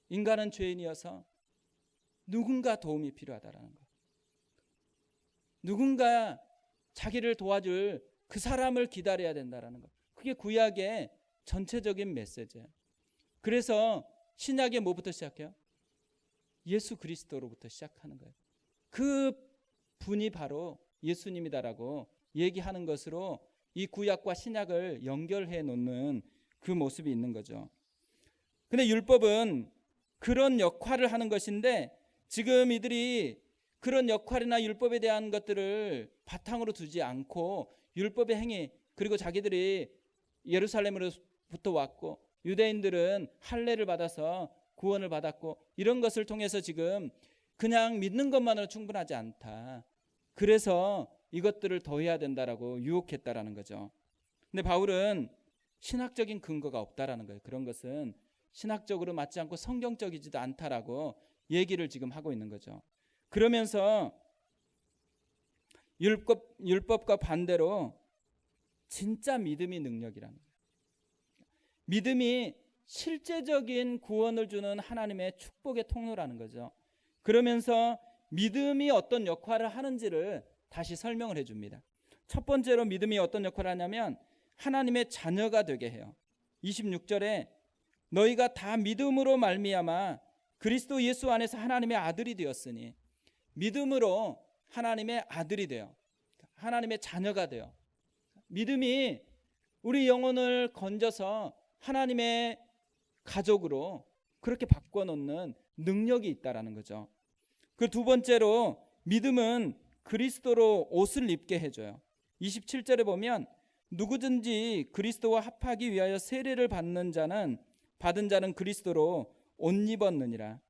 인간은 죄인이어서 누군가 도움이 필요하다라는 거. 누군가 자기를 도와줄 그 사람을 기다려야 된다라는 거. 그게 구약의 전체적인 메시지예요. 그래서 신약의 뭐부터 시작해요? 예수 그리스도로부터 시작하는 거예요. 그 분이 바로 예수님이다라고 얘기하는 것으로 이 구약과 신약을 연결해 놓는 그 모습이 있는 거죠. 근데 율법은 그런 역할을 하는 것인데 지금 이들이 그런 역할이나 율법에 대한 것들을 바탕으로 두지 않고 율법의 행위 그리고 자기들이 예루살렘으로부터 왔고 유대인들은 할례를 받아서 구원을 받았고 이런 것을 통해서 지금 그냥 믿는 것만으로 충분하지 않다. 그래서 이것들을 더해야 된다라고 유혹했다라는 거죠. 근데 바울은 신학적인 근거가 없다라는 거예요. 그런 것은 신학적으로 맞지 않고 성경적이지도 않다라고 얘기를 지금 하고 있는 거죠. 그러면서 율법과 반대로 진짜 믿음이 능력이라는 거예요. 믿음이 실제적인 구원을 주는 하나님의 축복의 통로라는 거죠. 그러면서 믿음이 어떤 역할을 하는지를 다시 설명을 해줍니다. 첫 번째로 믿음이 어떤 역할을 하냐면 하나님의 자녀가 되게 해요. 26절에 너희가 다 믿음으로 말미암아 그리스도 예수 안에서 하나님의 아들이 되었으니 믿음으로 하나님의 아들이 돼요. 하나님의 자녀가 돼요. 믿음이 우리 영혼을 건져서 하나님의 가족으로 그렇게 바꿔놓는 능력이 있다라는 거죠. 그 두 번째로 믿음은 그리스도로 옷을 입게 해줘요. 27절에 보면 누구든지 그리스도와 합하기 위하여 세례를 받은 자는 그리스도로 옷 입었느니라.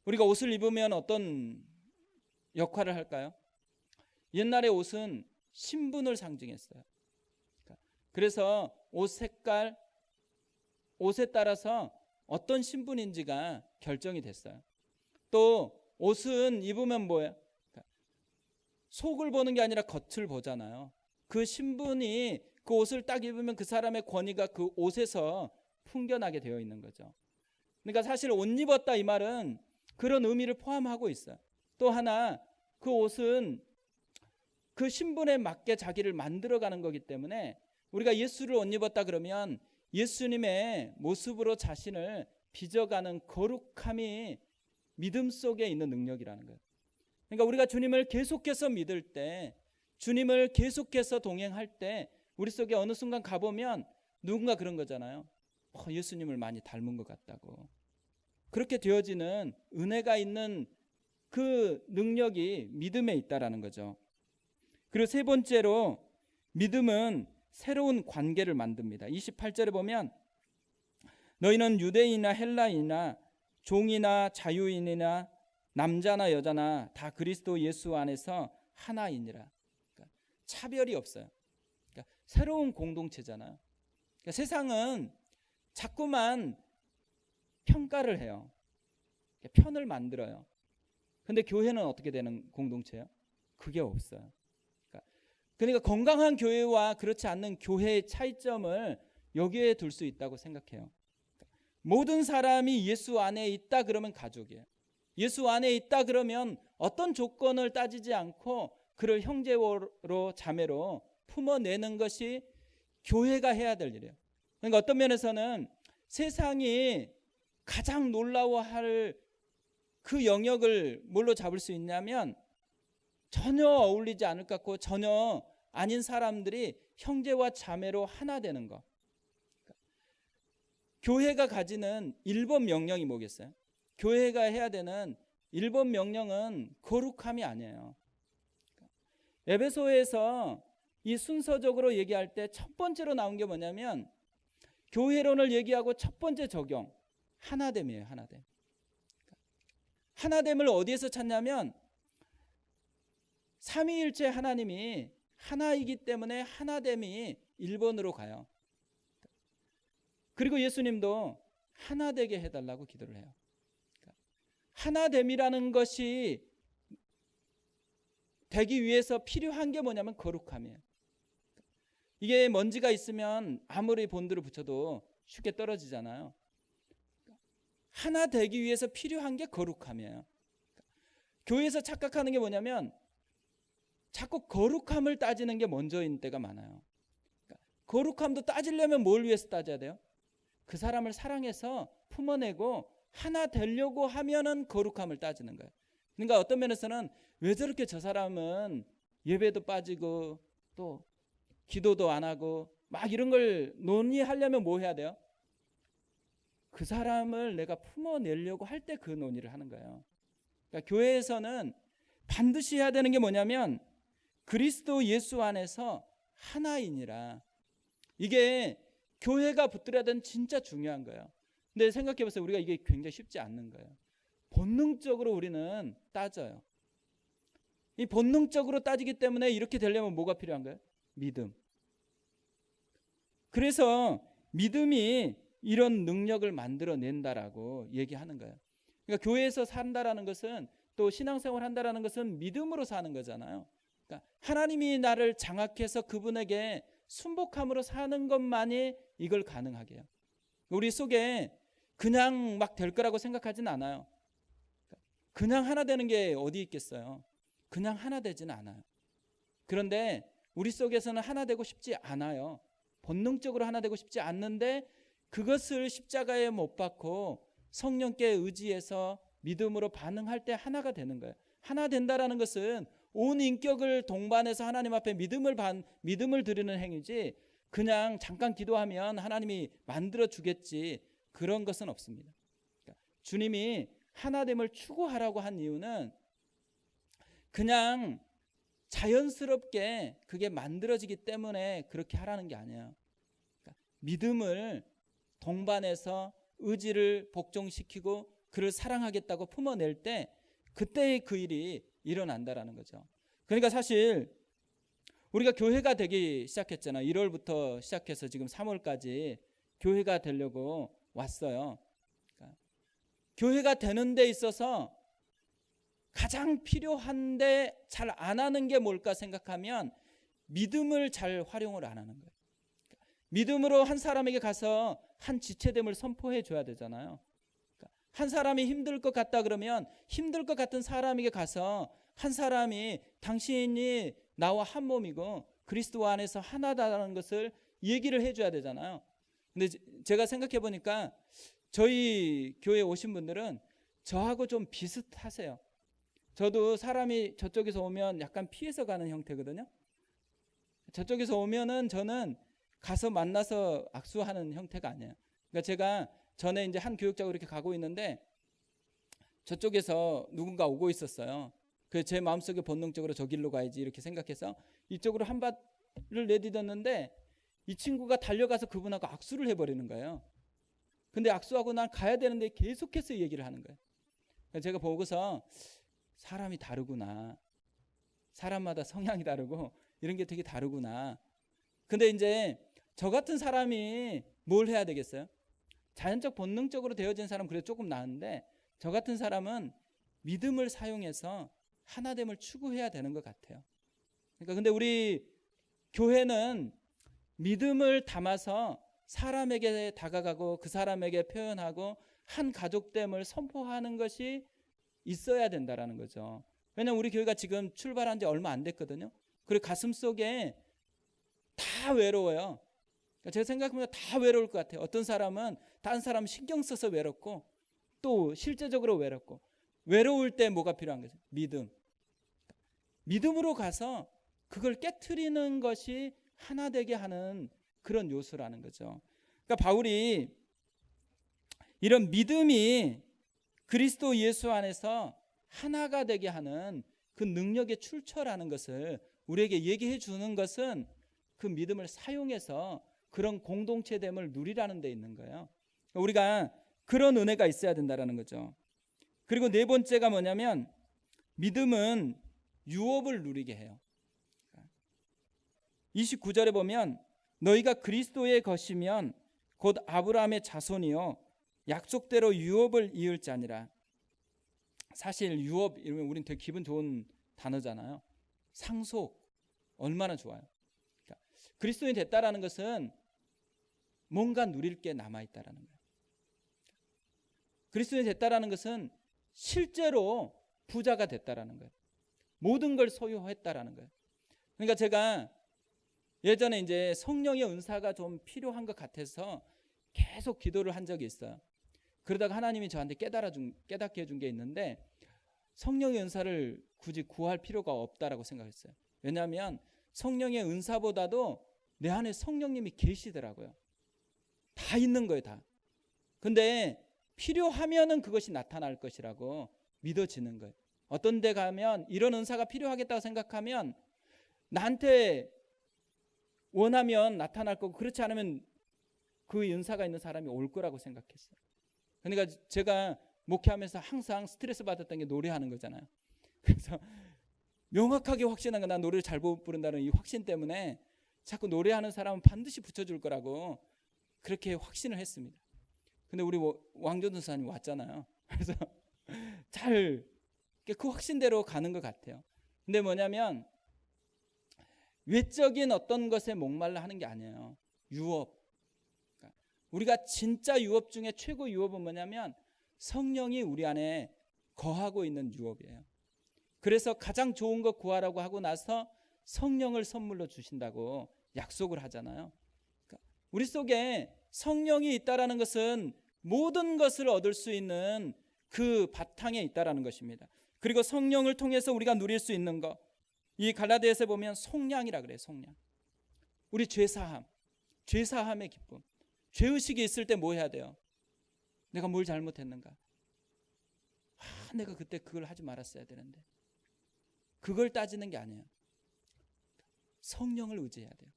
우리가 옷을 입으면 어떤 역할을 할까요? 옛날의 옷은 신분을 상징했어요. 그래서 옷 색깔, 옷에 따라서 어떤 신분인지가 결정이 됐어요. 또 옷은 입으면 뭐예요? 속을 보는 게 아니라 겉을 보잖아요. 그 신분이 그 옷을 딱 입으면 그 사람의 권위가 그 옷에서 풍겨나게 되어 있는 거죠. 그러니까 사실 옷 입었다 이 말은 그런 의미를 포함하고 있어요. 또 하나 그 옷은 그 신분에 맞게 자기를 만들어가는 거기 때문에 우리가 예수를 옷 입었다 그러면 예수님의 모습으로 자신을 빚어가는 거룩함이 믿음 속에 있는 능력이라는 거예요. 그러니까 우리가 주님을 계속해서 믿을 때, 주님을 계속해서 동행할 때 우리 속에 어느 순간 가보면 누군가 그런 거잖아요. 예수님을 많이 닮은 것 같다고. 그렇게 되어지는 은혜가 있는 그 능력이 믿음에 있다라는 거죠. 그리고 세 번째로 믿음은 새로운 관계를 만듭니다. 28절에 보면 너희는 유대인이나 헬라인이나 종이나 자유인이나 남자나 여자나 다 그리스도 예수 안에서 하나이니라. 그러니까 차별이 없어요. 그러니까 새로운 공동체잖아요. 그러니까 세상은 자꾸만 평가를 해요. 편을 만들어요. 근데 교회는 어떻게 되는 공동체예요? 그게 없어요. 그러니까 건강한 교회와 그렇지 않는 교회의 차이점을 여기에 둘 수 있다고 생각해요. 모든 사람이 예수 안에 있다 그러면 가족이에요. 예수 안에 있다 그러면 어떤 조건을 따지지 않고 그를 형제로 자매로 품어내는 것이 교회가 해야 될 일이에요. 그러니까 어떤 면에서는 세상이 가장 놀라워할 그 영역을 뭘로 잡을 수 있냐면 전혀 어울리지 않을 것 같고 전혀 아닌 사람들이 형제와 자매로 하나 되는 것. 교회가 가지는 1번 명령이 뭐겠어요? 교회가 해야 되는 1번 명령은 거룩함이 아니에요. 에베소에서 이 순서적으로 얘기할 때 첫 번째로 나온 게 뭐냐면 교회론을 얘기하고 첫 번째 적용, 하나됨이에요. 하나됨. 하나됨을 어디에서 찾냐면 삼위일체 하나님이 하나이기 때문에 하나됨이 1번으로 가요. 그리고 예수님도 하나 되게 해달라고 기도를 해요. 하나됨이라는 것이 되기 위해서 필요한 게 뭐냐면 거룩함이에요. 이게 먼지가 있으면 아무리 본드를 붙여도 쉽게 떨어지잖아요. 하나 되기 위해서 필요한 게 거룩함이에요. 교회에서 착각하는 게 뭐냐면 자꾸 거룩함을 따지는 게 먼저인 때가 많아요. 거룩함도 따지려면 뭘 위해서 따져야 돼요? 그 사람을 사랑해서 품어내고 하나 되려고 하면은 거룩함을 따지는 거예요. 그러니까 어떤 면에서는 왜 저렇게 저 사람은 예배도 빠지고 또 기도도 안 하고 막 이런 걸 논의하려면 뭐 해야 돼요? 그 사람을 내가 품어내려고 할 때 그 논의를 하는 거예요. 그러니까 교회에서는 반드시 해야 되는 게 뭐냐면 그리스도 예수 안에서 하나이니라. 이게 교회가 붙들어야 되는 진짜 중요한 거예요. 근데 생각해 보세요. 우리가 이게 굉장히 쉽지 않는 거예요. 본능적으로 우리는 따져요. 이 본능적으로 따지기 때문에 이렇게 되려면 뭐가 필요한 거예요? 믿음. 그래서 믿음이 이런 능력을 만들어낸다라고 얘기하는 거예요. 그러니까 교회에서 산다라는 것은 또 신앙생활 한다라는 것은 믿음으로 사는 거잖아요. 그러니까 하나님이 나를 장악해서 그분에게 순복함으로 사는 것만이 이걸 가능하게 해요. 우리 속에 그냥 막 될 거라고 생각하진 않아요. 그냥 하나 되는 게 어디 있겠어요? 그냥 하나 되지는 않아요. 그런데 우리 속에서는 하나 되고 싶지 않아요. 본능적으로 하나 되고 싶지 않는데 그것을 십자가에 못 박고 성령께 의지해서 믿음으로 반응할 때 하나가 되는 거예요. 하나 된다라는 것은 온 인격을 동반해서 하나님 앞에 믿음을 드리는 행위지 그냥 잠깐 기도하면 하나님이 만들어 주겠지, 그런 것은 없습니다. 그러니까 주님이 하나됨을 추구하라고 한 이유는 그냥 자연스럽게 그게 만들어지기 때문에 그렇게 하라는 게 아니에요. 그러니까 믿음을 동반해서 의지를 복종시키고 그를 사랑하겠다고 품어낼 때 그때의 그 일이 일어난다라는 거죠. 그러니까 사실 우리가 교회가 되기 시작했잖아요. 1월부터 시작해서 지금 3월까지 교회가 되려고 왔어요. 그러니까 교회가 되는 데 있어서 가장 필요한데 잘 안 하는 게 뭘까 생각하면 믿음을 잘 활용을 안 하는 거예요. 믿음으로 한 사람에게 가서 한 지체됨을 선포해 줘야 되잖아요. 한 사람이 힘들 것 같다 그러면 힘들 것 같은 사람에게 가서 한 사람이 당신이 나와 한 몸이고 그리스도 안에서 하나다라는 것을 얘기를 해줘야 되잖아요. 근데 제가 생각해 보니까 저희 교회에 오신 분들은 저하고 좀 비슷하세요. 저도 사람이 저쪽에서 오면 약간 피해서 가는 형태거든요. 저쪽에서 오면은 저는 가서 만나서 악수하는 형태가 아니에요. 그러니까 제가 전에 이제 한 교육자고 이렇게 가고 있는데 저쪽에서 누군가 오고 있었어요. 그 제 마음속에 본능적으로 저 길로 가야지 이렇게 생각해서 이쪽으로 한 발을 내딛었는데 이 친구가 달려가서 그분하고 악수를 해버리는 거예요. 근데 악수하고 난 가야 되는데 계속해서 얘기를 하는 거예요. 제가 보고서 사람이 다르구나. 사람마다 성향이 다르고 이런 게 되게 다르구나. 근데 이제 저 같은 사람이 뭘 해야 되겠어요? 자연적 본능적으로 되어진 사람은 그래도 조금 나은데 저 같은 사람은 믿음을 사용해서 하나됨을 추구해야 되는 것 같아요. 그러니까 근데 우리 교회는 믿음을 담아서 사람에게 다가가고 그 사람에게 표현하고 한 가족됨을 선포하는 것이 있어야 된다라는 거죠. 왜냐하면 우리 교회가 지금 출발한 지 얼마 안 됐거든요. 그리고 가슴 속에 다 외로워요. 그러니까 제가 생각하면 다 외로울 것 같아요. 어떤 사람은 다른 사람 신경 써서 외롭고 또 실제적으로 외롭고 외로울 때 뭐가 필요한 거죠? 믿음. 믿음으로 가서 그걸 깨트리는 것이 하나 되게 하는 그런 요소라는 거죠. 그러니까 바울이 이런 믿음이 그리스도 예수 안에서 하나가 되게 하는 그 능력의 출처라는 것을 우리에게 얘기해 주는 것은 그 믿음을 사용해서 그런 공동체됨을 누리라는 데 있는 거예요. 우리가 그런 은혜가 있어야 된다는 거죠. 그리고 네 번째가 뭐냐면 믿음은 유업을 누리게 해요. 29절에 보면 너희가 그리스도의 것이면 곧 아브라함의 자손이요 약속대로 유업을 이을 자니라. 사실 유업 이러면 우린 되게 기분 좋은 단어잖아요. 상속 얼마나 좋아요. 그러니까 그리스도인이 됐다라는 것은 뭔가 누릴 게 남아있다라는 거예요. 그리스도인이 됐다라는 것은 실제로 부자가 됐다라는 거예요. 모든 걸 소유했다라는 거예요. 그러니까 제가 예전에 이제 성령의 은사가 좀 필요한 것 같아서 계속 기도를 한 적이 있어요. 그러다가 하나님이 저한테 깨닫게 해준 게 있는데 성령의 은사를 굳이 구할 필요가 없다라고 생각했어요. 왜냐하면 성령의 은사보다도 내 안에 성령님이 계시더라고요. 다 있는 거예요, 다. 근데 필요하면은 그것이 나타날 것이라고 믿어지는 거예요. 어떤 데 가면 이런 은사가 필요하겠다고 생각하면 나한테 원하면 나타날 거고 그렇지 않으면 그 은사가 있는 사람이 올 거라고 생각했어요. 그러니까 제가 목회하면서 항상 스트레스 받았던 게 노래하는 거잖아요. 그래서 명확하게 확신한 거, 난 노래를 잘 부른다는 이 확신 때문에 자꾸 노래하는 사람은 반드시 붙여줄 거라고 그렇게 확신을 했습니다. 근데 우리 왕조준 사님 왔잖아요. 그래서 잘 그 확신대로 가는 것 같아요. 근데 뭐냐면 외적인 어떤 것에 목말라 하는 게 아니에요. 유업. 그러니까 우리가 진짜 유업 중에 최고 유업은 뭐냐면 성령이 우리 안에 거하고 있는 유업이에요. 그래서 가장 좋은 거 구하라고 하고 나서 성령을 선물로 주신다고 약속을 하잖아요. 그러니까 우리 속에 성령이 있다라는 것은 모든 것을 얻을 수 있는 그 바탕에 있다라는 것입니다. 그리고 성령을 통해서 우리가 누릴 수 있는 것, 이 갈라디아서에 보면 속량이라 그래요. 속량. 우리 죄사함. 죄사함의 기쁨. 죄의식이 있을 때 뭐 해야 돼요? 내가 뭘 잘못했는가? 내가 그때 그걸 하지 말았어야 되는데. 그걸 따지는 게 아니에요. 성령을 의지해야 돼요.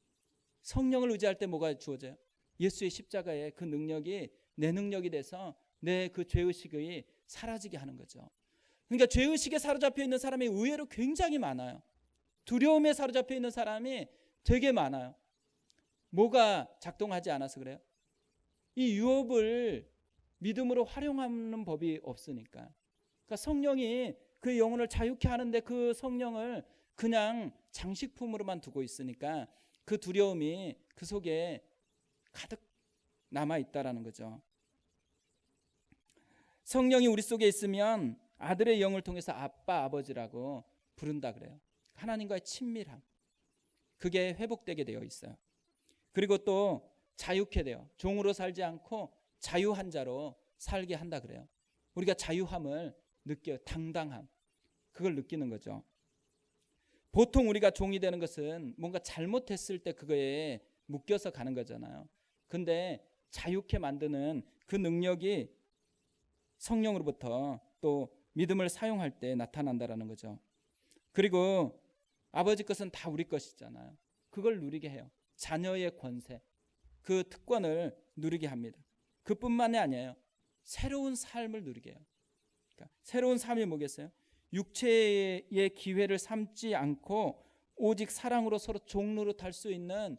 성령을 의지할 때 뭐가 주어져요? 예수의 십자가의 그 능력이 내 능력이 돼서 내 그 죄의식이 사라지게 하는 거죠. 그러니까 죄의식에 사로잡혀 있는 사람이 의외로 굉장히 많아요. 두려움에 사로잡혀 있는 사람이 되게 많아요. 뭐가 작동하지 않아서 그래요? 이 유업을 믿음으로 활용하는 법이 없으니까. 그러니까 성령이 그 영혼을 자유케 하는데 그 성령을 그냥 장식품으로만 두고 있으니까 그 두려움이 그 속에 가득 남아있다라는 거죠. 성령이 우리 속에 있으면 아들의 영을 통해서 아빠, 아버지라고 부른다 그래요. 하나님과의 친밀함. 그게 회복되게 되어 있어요. 그리고 또 자유케 돼요. 종으로 살지 않고 자유한 자로 살게 한다 그래요. 우리가 자유함을 느껴요. 당당함. 그걸 느끼는 거죠. 보통 우리가 종이 되는 것은 뭔가 잘못했을 때 그거에 묶여서 가는 거잖아요. 근데 자유케 만드는 그 능력이 성령으로부터 또 믿음을 사용할 때 나타난다라는 거죠. 그리고 아버지 것은 다 우리 것이잖아요. 그걸 누리게 해요. 자녀의 권세, 그 특권을 누리게 합니다. 그뿐만이 아니에요. 새로운 삶을 누리게 해요. 그러니까 새로운 삶이 뭐겠어요? 육체의 기회를 삼지 않고 오직 사랑으로 서로 종로로 탈 수 있는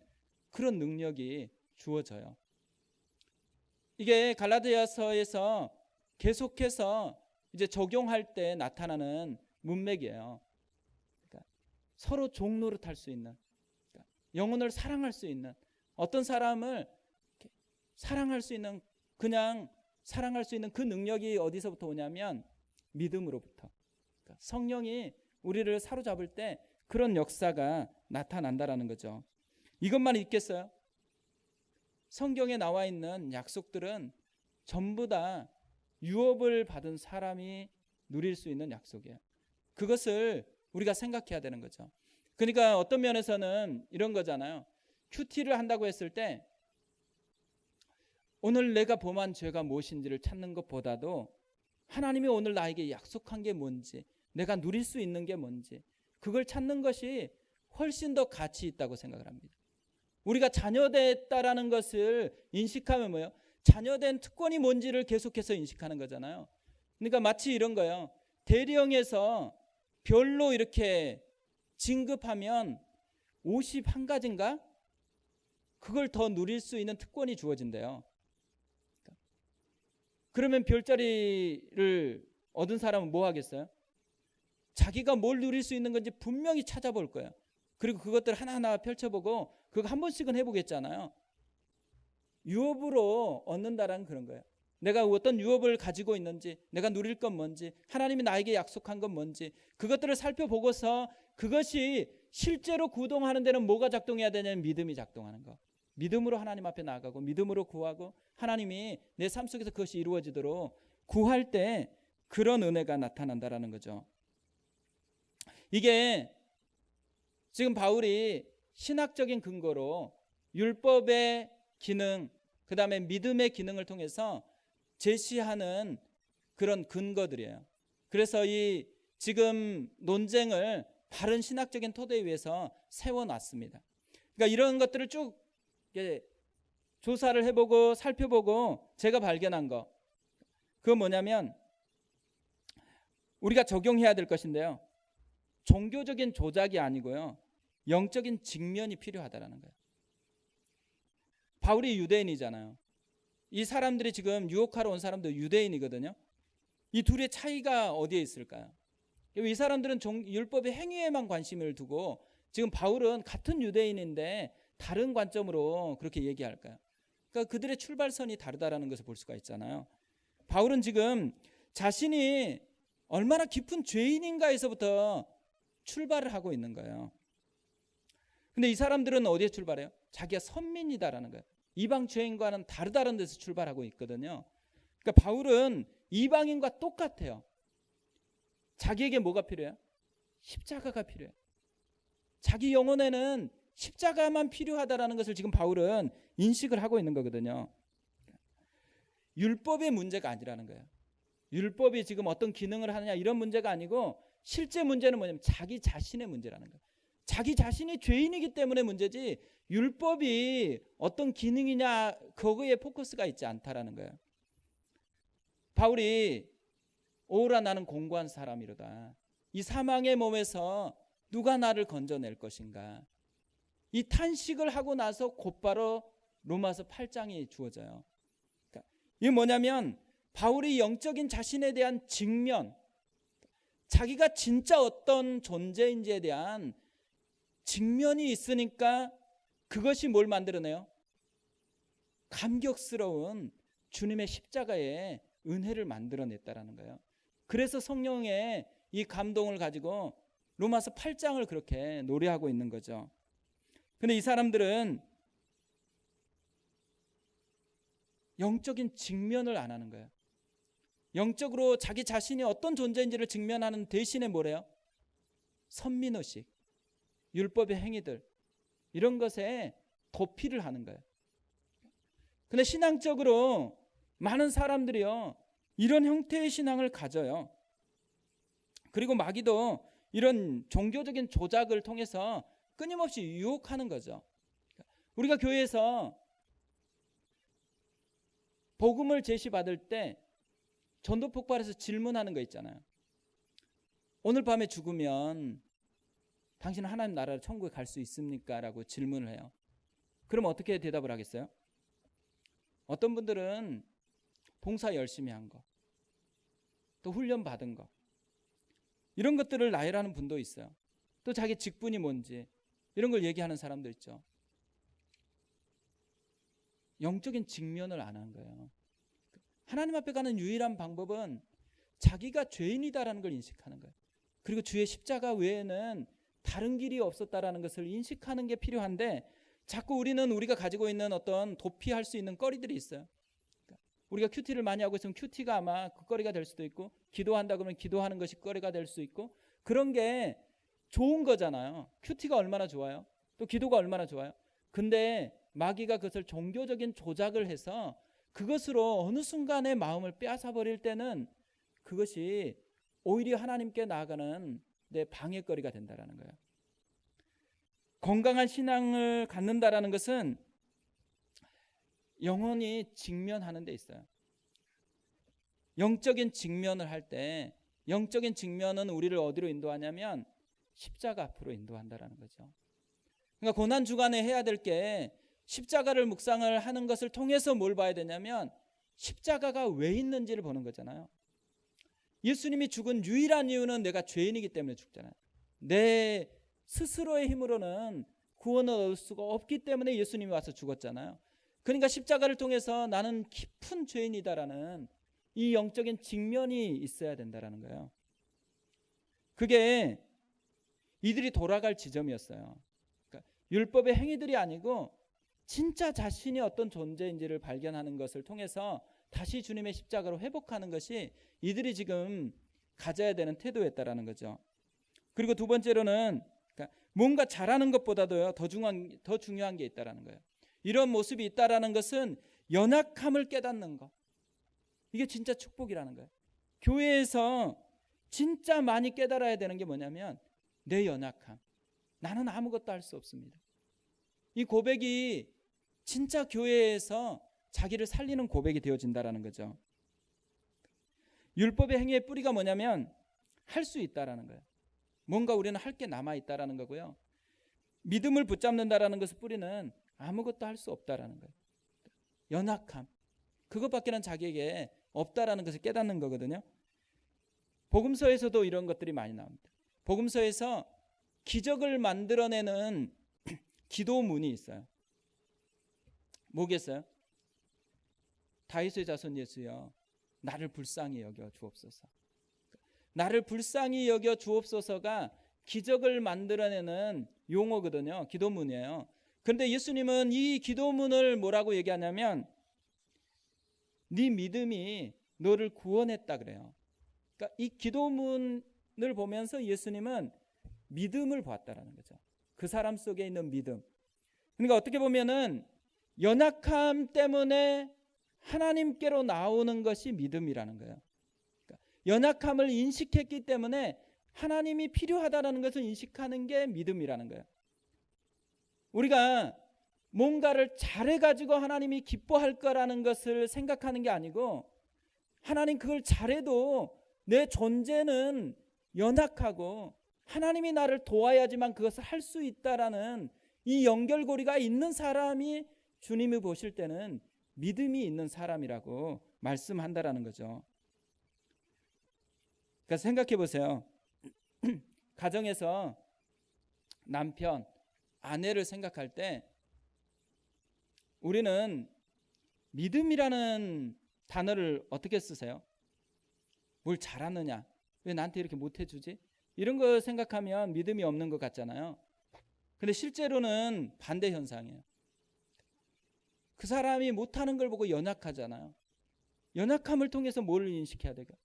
그런 능력이 주어져요. 이게 갈라디아서에서 계속해서 이제 적용할 때 나타나는 문맥이에요. 그러니까 서로 종로로 탈 수 있는, 그러니까 영혼을 사랑할 수 있는, 어떤 사람을 사랑할 수 있는, 그냥 사랑할 수 있는 그 능력이 어디서부터 오냐면 믿음으로부터. 그러니까 성령이 우리를 사로잡을 때 그런 역사가 나타난다라는 거죠. 이것만 있겠어요? 성경에 나와 있는 약속들은 전부 다 유업을 받은 사람이 누릴 수 있는 약속이에요. 그것을 우리가 생각해야 되는 거죠. 그러니까 어떤 면에서는 이런 거잖아요. 큐티를 한다고 했을 때 오늘 내가 범한 죄가 무엇인지를 찾는 것보다도 하나님이 오늘 나에게 약속한 게 뭔지, 내가 누릴 수 있는 게 뭔지, 그걸 찾는 것이 훨씬 더 가치 있다고 생각을 합니다. 우리가 자녀됐다라는 것을 인식하면 뭐예요? 자녀된 특권이 뭔지를 계속해서 인식하는 거잖아요. 그러니까 마치 이런 거예요. 대령에서 별로 이렇게 진급하면 51가지인가? 그걸 더 누릴 수 있는 특권이 주어진대요. 그러면 별자리를 얻은 사람은 뭐 하겠어요? 자기가 뭘 누릴 수 있는 건지 분명히 찾아볼 거예요. 그리고 그것들 하나하나 펼쳐보고 그거 한 번씩은 해보겠잖아요. 유업으로 얻는다라는 그런 거예요. 내가 어떤 유업을 가지고 있는지, 내가 누릴 건 뭔지, 하나님이 나에게 약속한 건 뭔지, 그것들을 살펴보고서 그것이 실제로 구동하는 데는 뭐가 작동해야 되냐면 믿음이 작동하는 거. 믿음으로 하나님 앞에 나아가고 믿음으로 구하고 하나님이 내 삶 속에서 그것이 이루어지도록 구할 때 그런 은혜가 나타난다라는 거죠. 이게 지금 바울이 신학적인 근거로 율법의 기능, 그 다음에 믿음의 기능을 통해서 제시하는 그런 근거들이에요. 그래서 이 지금 논쟁을 바른 신학적인 토대 위에서 세워놨습니다. 그러니까 이런 것들을 쭉 조사를 해보고 살펴보고 제가 발견한 거, 그건 뭐냐면 우리가 적용해야 될 것인데요. 종교적인 조작이 아니고요. 영적인 직면이 필요하다라는 거예요. 바울이 유대인이잖아요. 이 사람들이 지금 유혹하러 온 사람도 유대인이거든요. 이 둘의 차이가 어디에 있을까요? 이 사람들은 율법의 행위에만 관심을 두고 지금 바울은 같은 유대인인데 다른 관점으로 그렇게 얘기할까요? 그러니까 그들의 출발선이 다르다라는 것을 볼 수가 있잖아요. 바울은 지금 자신이 얼마나 깊은 죄인인가에서부터 출발을 하고 있는 거예요. 근데 이 사람들은 어디에 출발해요? 자기가 선민이다라는 거예요. 이방 죄인과는 다르다는 데서 출발하고 있거든요. 그러니까 바울은 이방인과 똑같아요. 자기에게 뭐가 필요해요? 십자가가 필요해요. 자기 영혼에는 십자가만 필요하다라는 것을 지금 바울은 인식을 하고 있는 거거든요. 율법의 문제가 아니라는 거예요. 율법이 지금 어떤 기능을 하느냐 이런 문제가 아니고 실제 문제는 뭐냐면 자기 자신의 문제라는 거예요. 자기 자신이 죄인이기 때문에 문제지 율법이 어떤 기능이냐 거기에 포커스가 있지 않다라는 거예요. 바울이 오라 나는 공고한 사람이로다. 이 사망의 몸에서 누가 나를 건져낼 것인가. 이 탄식을 하고 나서 곧바로 로마서 8장이 주어져요. 그러니까 이게 뭐냐면 바울이 영적인 자신에 대한 직면, 자기가 진짜 어떤 존재인지에 대한 직면이 있으니까 그것이 뭘 만들어내요? 감격스러운 주님의 십자가의 은혜를 만들어냈다라는 거예요. 그래서 성령의 이 감동을 가지고 로마서 8장을 그렇게 노래하고 있는 거죠. 근데 이 사람들은 영적인 직면을 안 하는 거예요. 영적으로 자기 자신이 어떤 존재인지를 직면하는 대신에 뭐래요? 선민의식, 율법의 행위들 이런 것에 도피를 하는 거예요. 근데 신앙적으로 많은 사람들이요 이런 형태의 신앙을 가져요. 그리고 마귀도 이런 종교적인 조작을 통해서 끊임없이 유혹하는 거죠. 우리가 교회에서 복음을 제시받을 때 전도 폭발해서 질문하는 거 있잖아요. 오늘 밤에 죽으면 당신은 하나님 나라 천국에 갈 수 있습니까? 라고 질문을 해요. 그럼 어떻게 대답을 하겠어요? 어떤 분들은 봉사 열심히 한 거, 또 훈련 받은 거 이런 것들을 나열하는 분도 있어요. 또 자기 직분이 뭔지 이런 걸 얘기하는 사람도 있죠. 영적인 직면을 안 한 거예요. 하나님 앞에 가는 유일한 방법은 자기가 죄인이다라는 걸 인식하는 거예요. 그리고 주의 십자가 외에는 다른 길이 없었다라는 것을 인식하는 게 필요한데 자꾸 우리는 우리가 가지고 있는 어떤 도피할 수 있는 거리들이 있어요. 우리가 큐티를 많이 하고 있으면 큐티가 아마 그 거리가 될 수도 있고 기도한다 그러면 기도하는 것이 거리가 될 수 있고 그런 게 좋은 거잖아요. 큐티가 얼마나 좋아요? 또 기도가 얼마나 좋아요? 근데 마귀가 그것을 종교적인 조작을 해서 그것으로 어느 순간에 마음을 빼앗아 버릴 때는 그것이 오히려 하나님께 나아가는 내 방해거리가 된다라는 거예요. 건강한 신앙을 갖는다라는 것은 영혼이 직면하는 데 있어요. 영적인 직면을 할 때 영적인 직면은 우리를 어디로 인도하냐면 십자가 앞으로 인도한다라는 거죠. 그러니까 고난 주간에 해야 될 게 십자가를 묵상을 하는 것을 통해서 뭘 봐야 되냐면 십자가가 왜 있는지를 보는 거잖아요. 예수님이 죽은 유일한 이유는 내가 죄인이기 때문에 죽잖아요. 내 스스로의 힘으로는 구원을 얻을 수가 없기 때문에 예수님이 와서 죽었잖아요. 그러니까 십자가를 통해서 나는 깊은 죄인이다라는 이 영적인 직면이 있어야 된다라는 거예요. 그게 이들이 돌아갈 지점이었어요. 그러니까 율법의 행위들이 아니고 진짜 자신이 어떤 존재인지를 발견하는 것을 통해서 다시 주님의 십자가로 회복하는 것이 이들이 지금 가져야 되는 태도였다라는 거죠. 그리고 두 번째로는 그러니까 뭔가 잘하는 것보다도요 더 중요한 게 있다라는 거예요. 이런 모습이 있다라는 것은 연약함을 깨닫는 것. 이게 진짜 축복이라는 거예요. 교회에서 진짜 많이 깨달아야 되는 게 뭐냐면 내 연약함. 나는 아무것도 할 수 없습니다. 이 고백이 진짜 교회에서 자기를 살리는 고백이 되어진다라는 거죠. 율법의 행위의 뿌리가 뭐냐면 할 수 있다라는 거예요. 뭔가 우리는 할 게 남아있다라는 거고요. 믿음을 붙잡는다라는 것의 뿌리는 아무것도 할 수 없다라는 거예요. 연약함. 그것밖에는 자기에게 없다라는 것을 깨닫는 거거든요. 복음서에서도 이런 것들이 많이 나옵니다. 복음서에서 기적을 만들어내는 기도문이 있어요. 뭐겠어요? 다윗의 자손 예수여 나를 불쌍히 여겨 주옵소서. 나를 불쌍히 여겨 주옵소서가 기적을 만들어내는 용어거든요. 기도문이에요. 그런데 예수님은 이 기도문을 뭐라고 얘기하냐면 네 믿음이 너를 구원했다 그래요. 그러니까 이 기도문을 보면서 예수님은 믿음을 보았다라는 거죠. 그 사람 속에 있는 믿음. 그러니까 어떻게 보면은 연약함 때문에 하나님께로 나오는 것이 믿음이라는 거예요. 그러니까 연약함을 인식했기 때문에 하나님이 필요하다는 것을 인식하는 게 믿음이라는 거예요. 우리가 뭔가를 잘해가지고 하나님이 기뻐할 거라는 것을 생각하는 게 아니고, 하나님 그걸 잘해도 내 존재는 연약하고 하나님이 나를 도와야지만 그것을 할 수 있다라는 이 연결고리가 있는 사람이 주님이 보실 때는 믿음이 있는 사람이라고 말씀한다라는 거죠. 그러니까 생각해 보세요. 가정에서 남편, 아내를 생각할 때 우리는 믿음이라는 단어를 어떻게 쓰세요? 뭘 잘하느냐? 왜 나한테 이렇게 못해주지? 이런 거 생각하면 믿음이 없는 것 같잖아요. 근데 실제로는 반대 현상이에요. 그 사람이 못하는 걸 보고 연약하잖아요. 연약함을 통해서 뭘 인식해야 되고?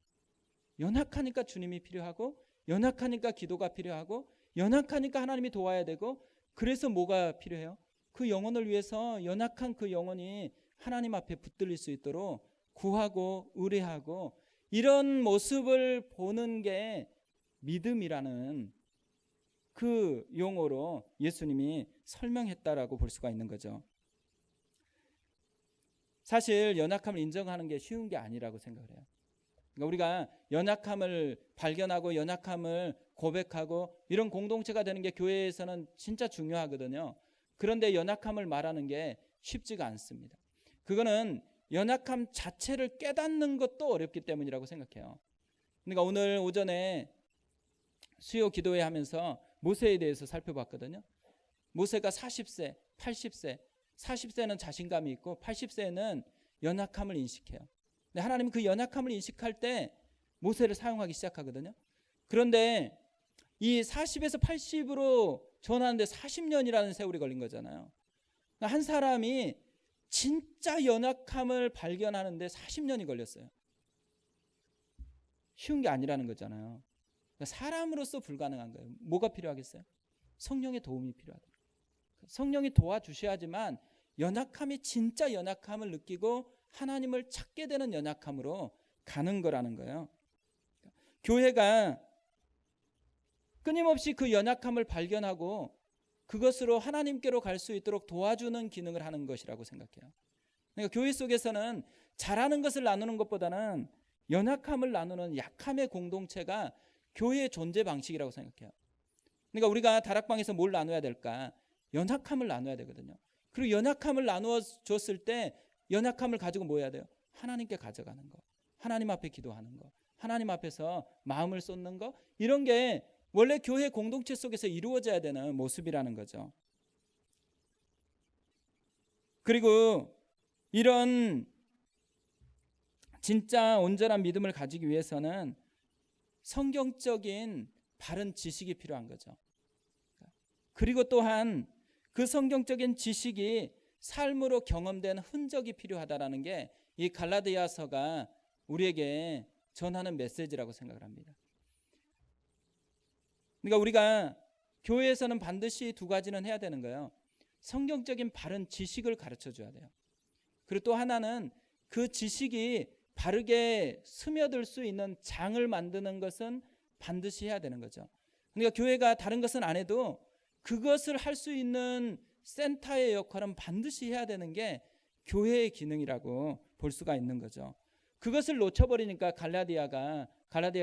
연약하니까 주님이 필요하고, 연약하니까 기도가 필요하고, 연약하니까 하나님이 도와야 되고, 그래서 뭐가 필요해요? 그 영혼을 위해서 연약한 그 영혼이 하나님 앞에 붙들릴 수 있도록 구하고 의뢰하고, 이런 모습을 보는 게 믿음이라는 그 용어로 예수님이 설명했다라고 볼 수가 있는 거죠. 사실 연약함을 인정하는 게 쉬운 게 아니라고 생각을 해요. 그러니까 우리가 연약함을 발견하고 연약함을 고백하고 이런 공동체가 되는 게 교회에서는 진짜 중요하거든요. 그런데 연약함을 말하는 게 쉽지가 않습니다. 그거는 연약함 자체를 깨닫는 것도 어렵기 때문이라고 생각해요. 그러니까 오늘 오전에 수요 기도회 하면서 모세에 대해서 살펴봤거든요. 모세가 40세, 80세, 40세는 자신감이 있고 80세는 연약함을 인식해요. 근데 하나님은 그 연약함을 인식할 때 모세를 사용하기 시작하거든요. 그런데 이 40에서 80으로 전하는데 40년이라는 세월이 걸린 거잖아요. 그러니까 한 사람이 진짜 연약함을 발견하는데 40년이 걸렸어요. 쉬운 게 아니라는 거잖아요. 그러니까 사람으로서 불가능한 거예요. 뭐가 필요하겠어요? 성령의 도움이 필요하다. 성령이 도와주셔야지만 연약함이 진짜 연약함을 느끼고 하나님을 찾게 되는 연약함으로 가는 거라는 거예요. 교회가 끊임없이 그 연약함을 발견하고 그것으로 하나님께로 갈 수 있도록 도와주는 기능을 하는 것이라고 생각해요. 그러니까 교회 속에서는 잘하는 것을 나누는 것보다는 연약함을 나누는 약함의 공동체가 교회의 존재 방식이라고 생각해요. 그러니까 우리가 다락방에서 뭘 나눠야 될까? 연약함을 나눠야 되거든요. 그리고 연약함을 나누어 줬을 때 연약함을 가지고 뭐 해야 돼요? 하나님께 가져가는 거, 하나님 앞에 기도하는 거, 하나님 앞에서 마음을 쏟는 거, 이런 게 원래 교회 공동체 속에서 이루어져야 되는 모습이라는 거죠. 그리고 이런 진짜 온전한 믿음을 가지기 위해서는 성경적인 바른 지식이 필요한 거죠. 그리고 또한 그 성경적인 지식이 삶으로 경험된 흔적이 필요하다라는 게 이 갈라디아서가 우리에게 전하는 메시지라고 생각을 합니다. 그러니까 우리가 교회에서는 반드시 두 가지는 해야 되는 거예요. 성경적인 바른 지식을 가르쳐 줘야 돼요. 그리고 또 하나는 그 지식이 바르게 스며들 수 있는 장을 만드는 것은 반드시 해야 되는 거죠. 그러니까 교회가 다른 것은 안 해도 그것을 할 수 있는 센터의 역할은 반드시 해야 되는 게 교회의 기능이라고 볼 수가 있는 거죠. 그것을 놓쳐버리니까 갈라디아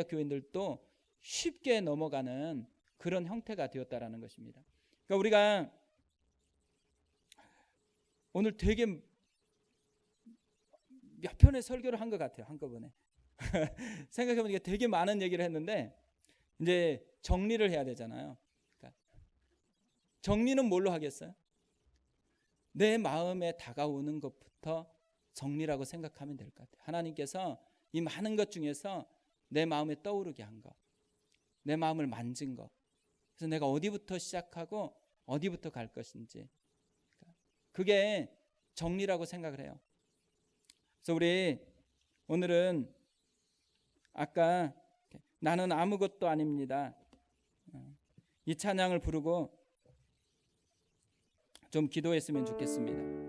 교인들도 쉽게 넘어가는 그런 형태가 되었다라는 것입니다. 그러니까 우리가 오늘 되게 몇 편의 설교를 한 것 같아요. 한꺼번에. 생각해보니까 되게 많은 얘기를 했는데 이제 정리를 해야 되잖아요. 그러니까 정리는 뭘로 하겠어요? 내 마음에 다가오는 것부터 정리라고 생각하면 될 것 같아요. 하나님께서 이 많은 것 중에서 내 마음에 떠오르게 한 것, 내 마음을 만진 것, 그래서 내가 어디부터 시작하고 어디부터 갈 것인지, 그게 정리라고 생각을 해요. 그래서 우리 오늘은 아까 나는 아무것도 아닙니다, 이 찬양을 부르고 좀 기도했으면 좋겠습니다.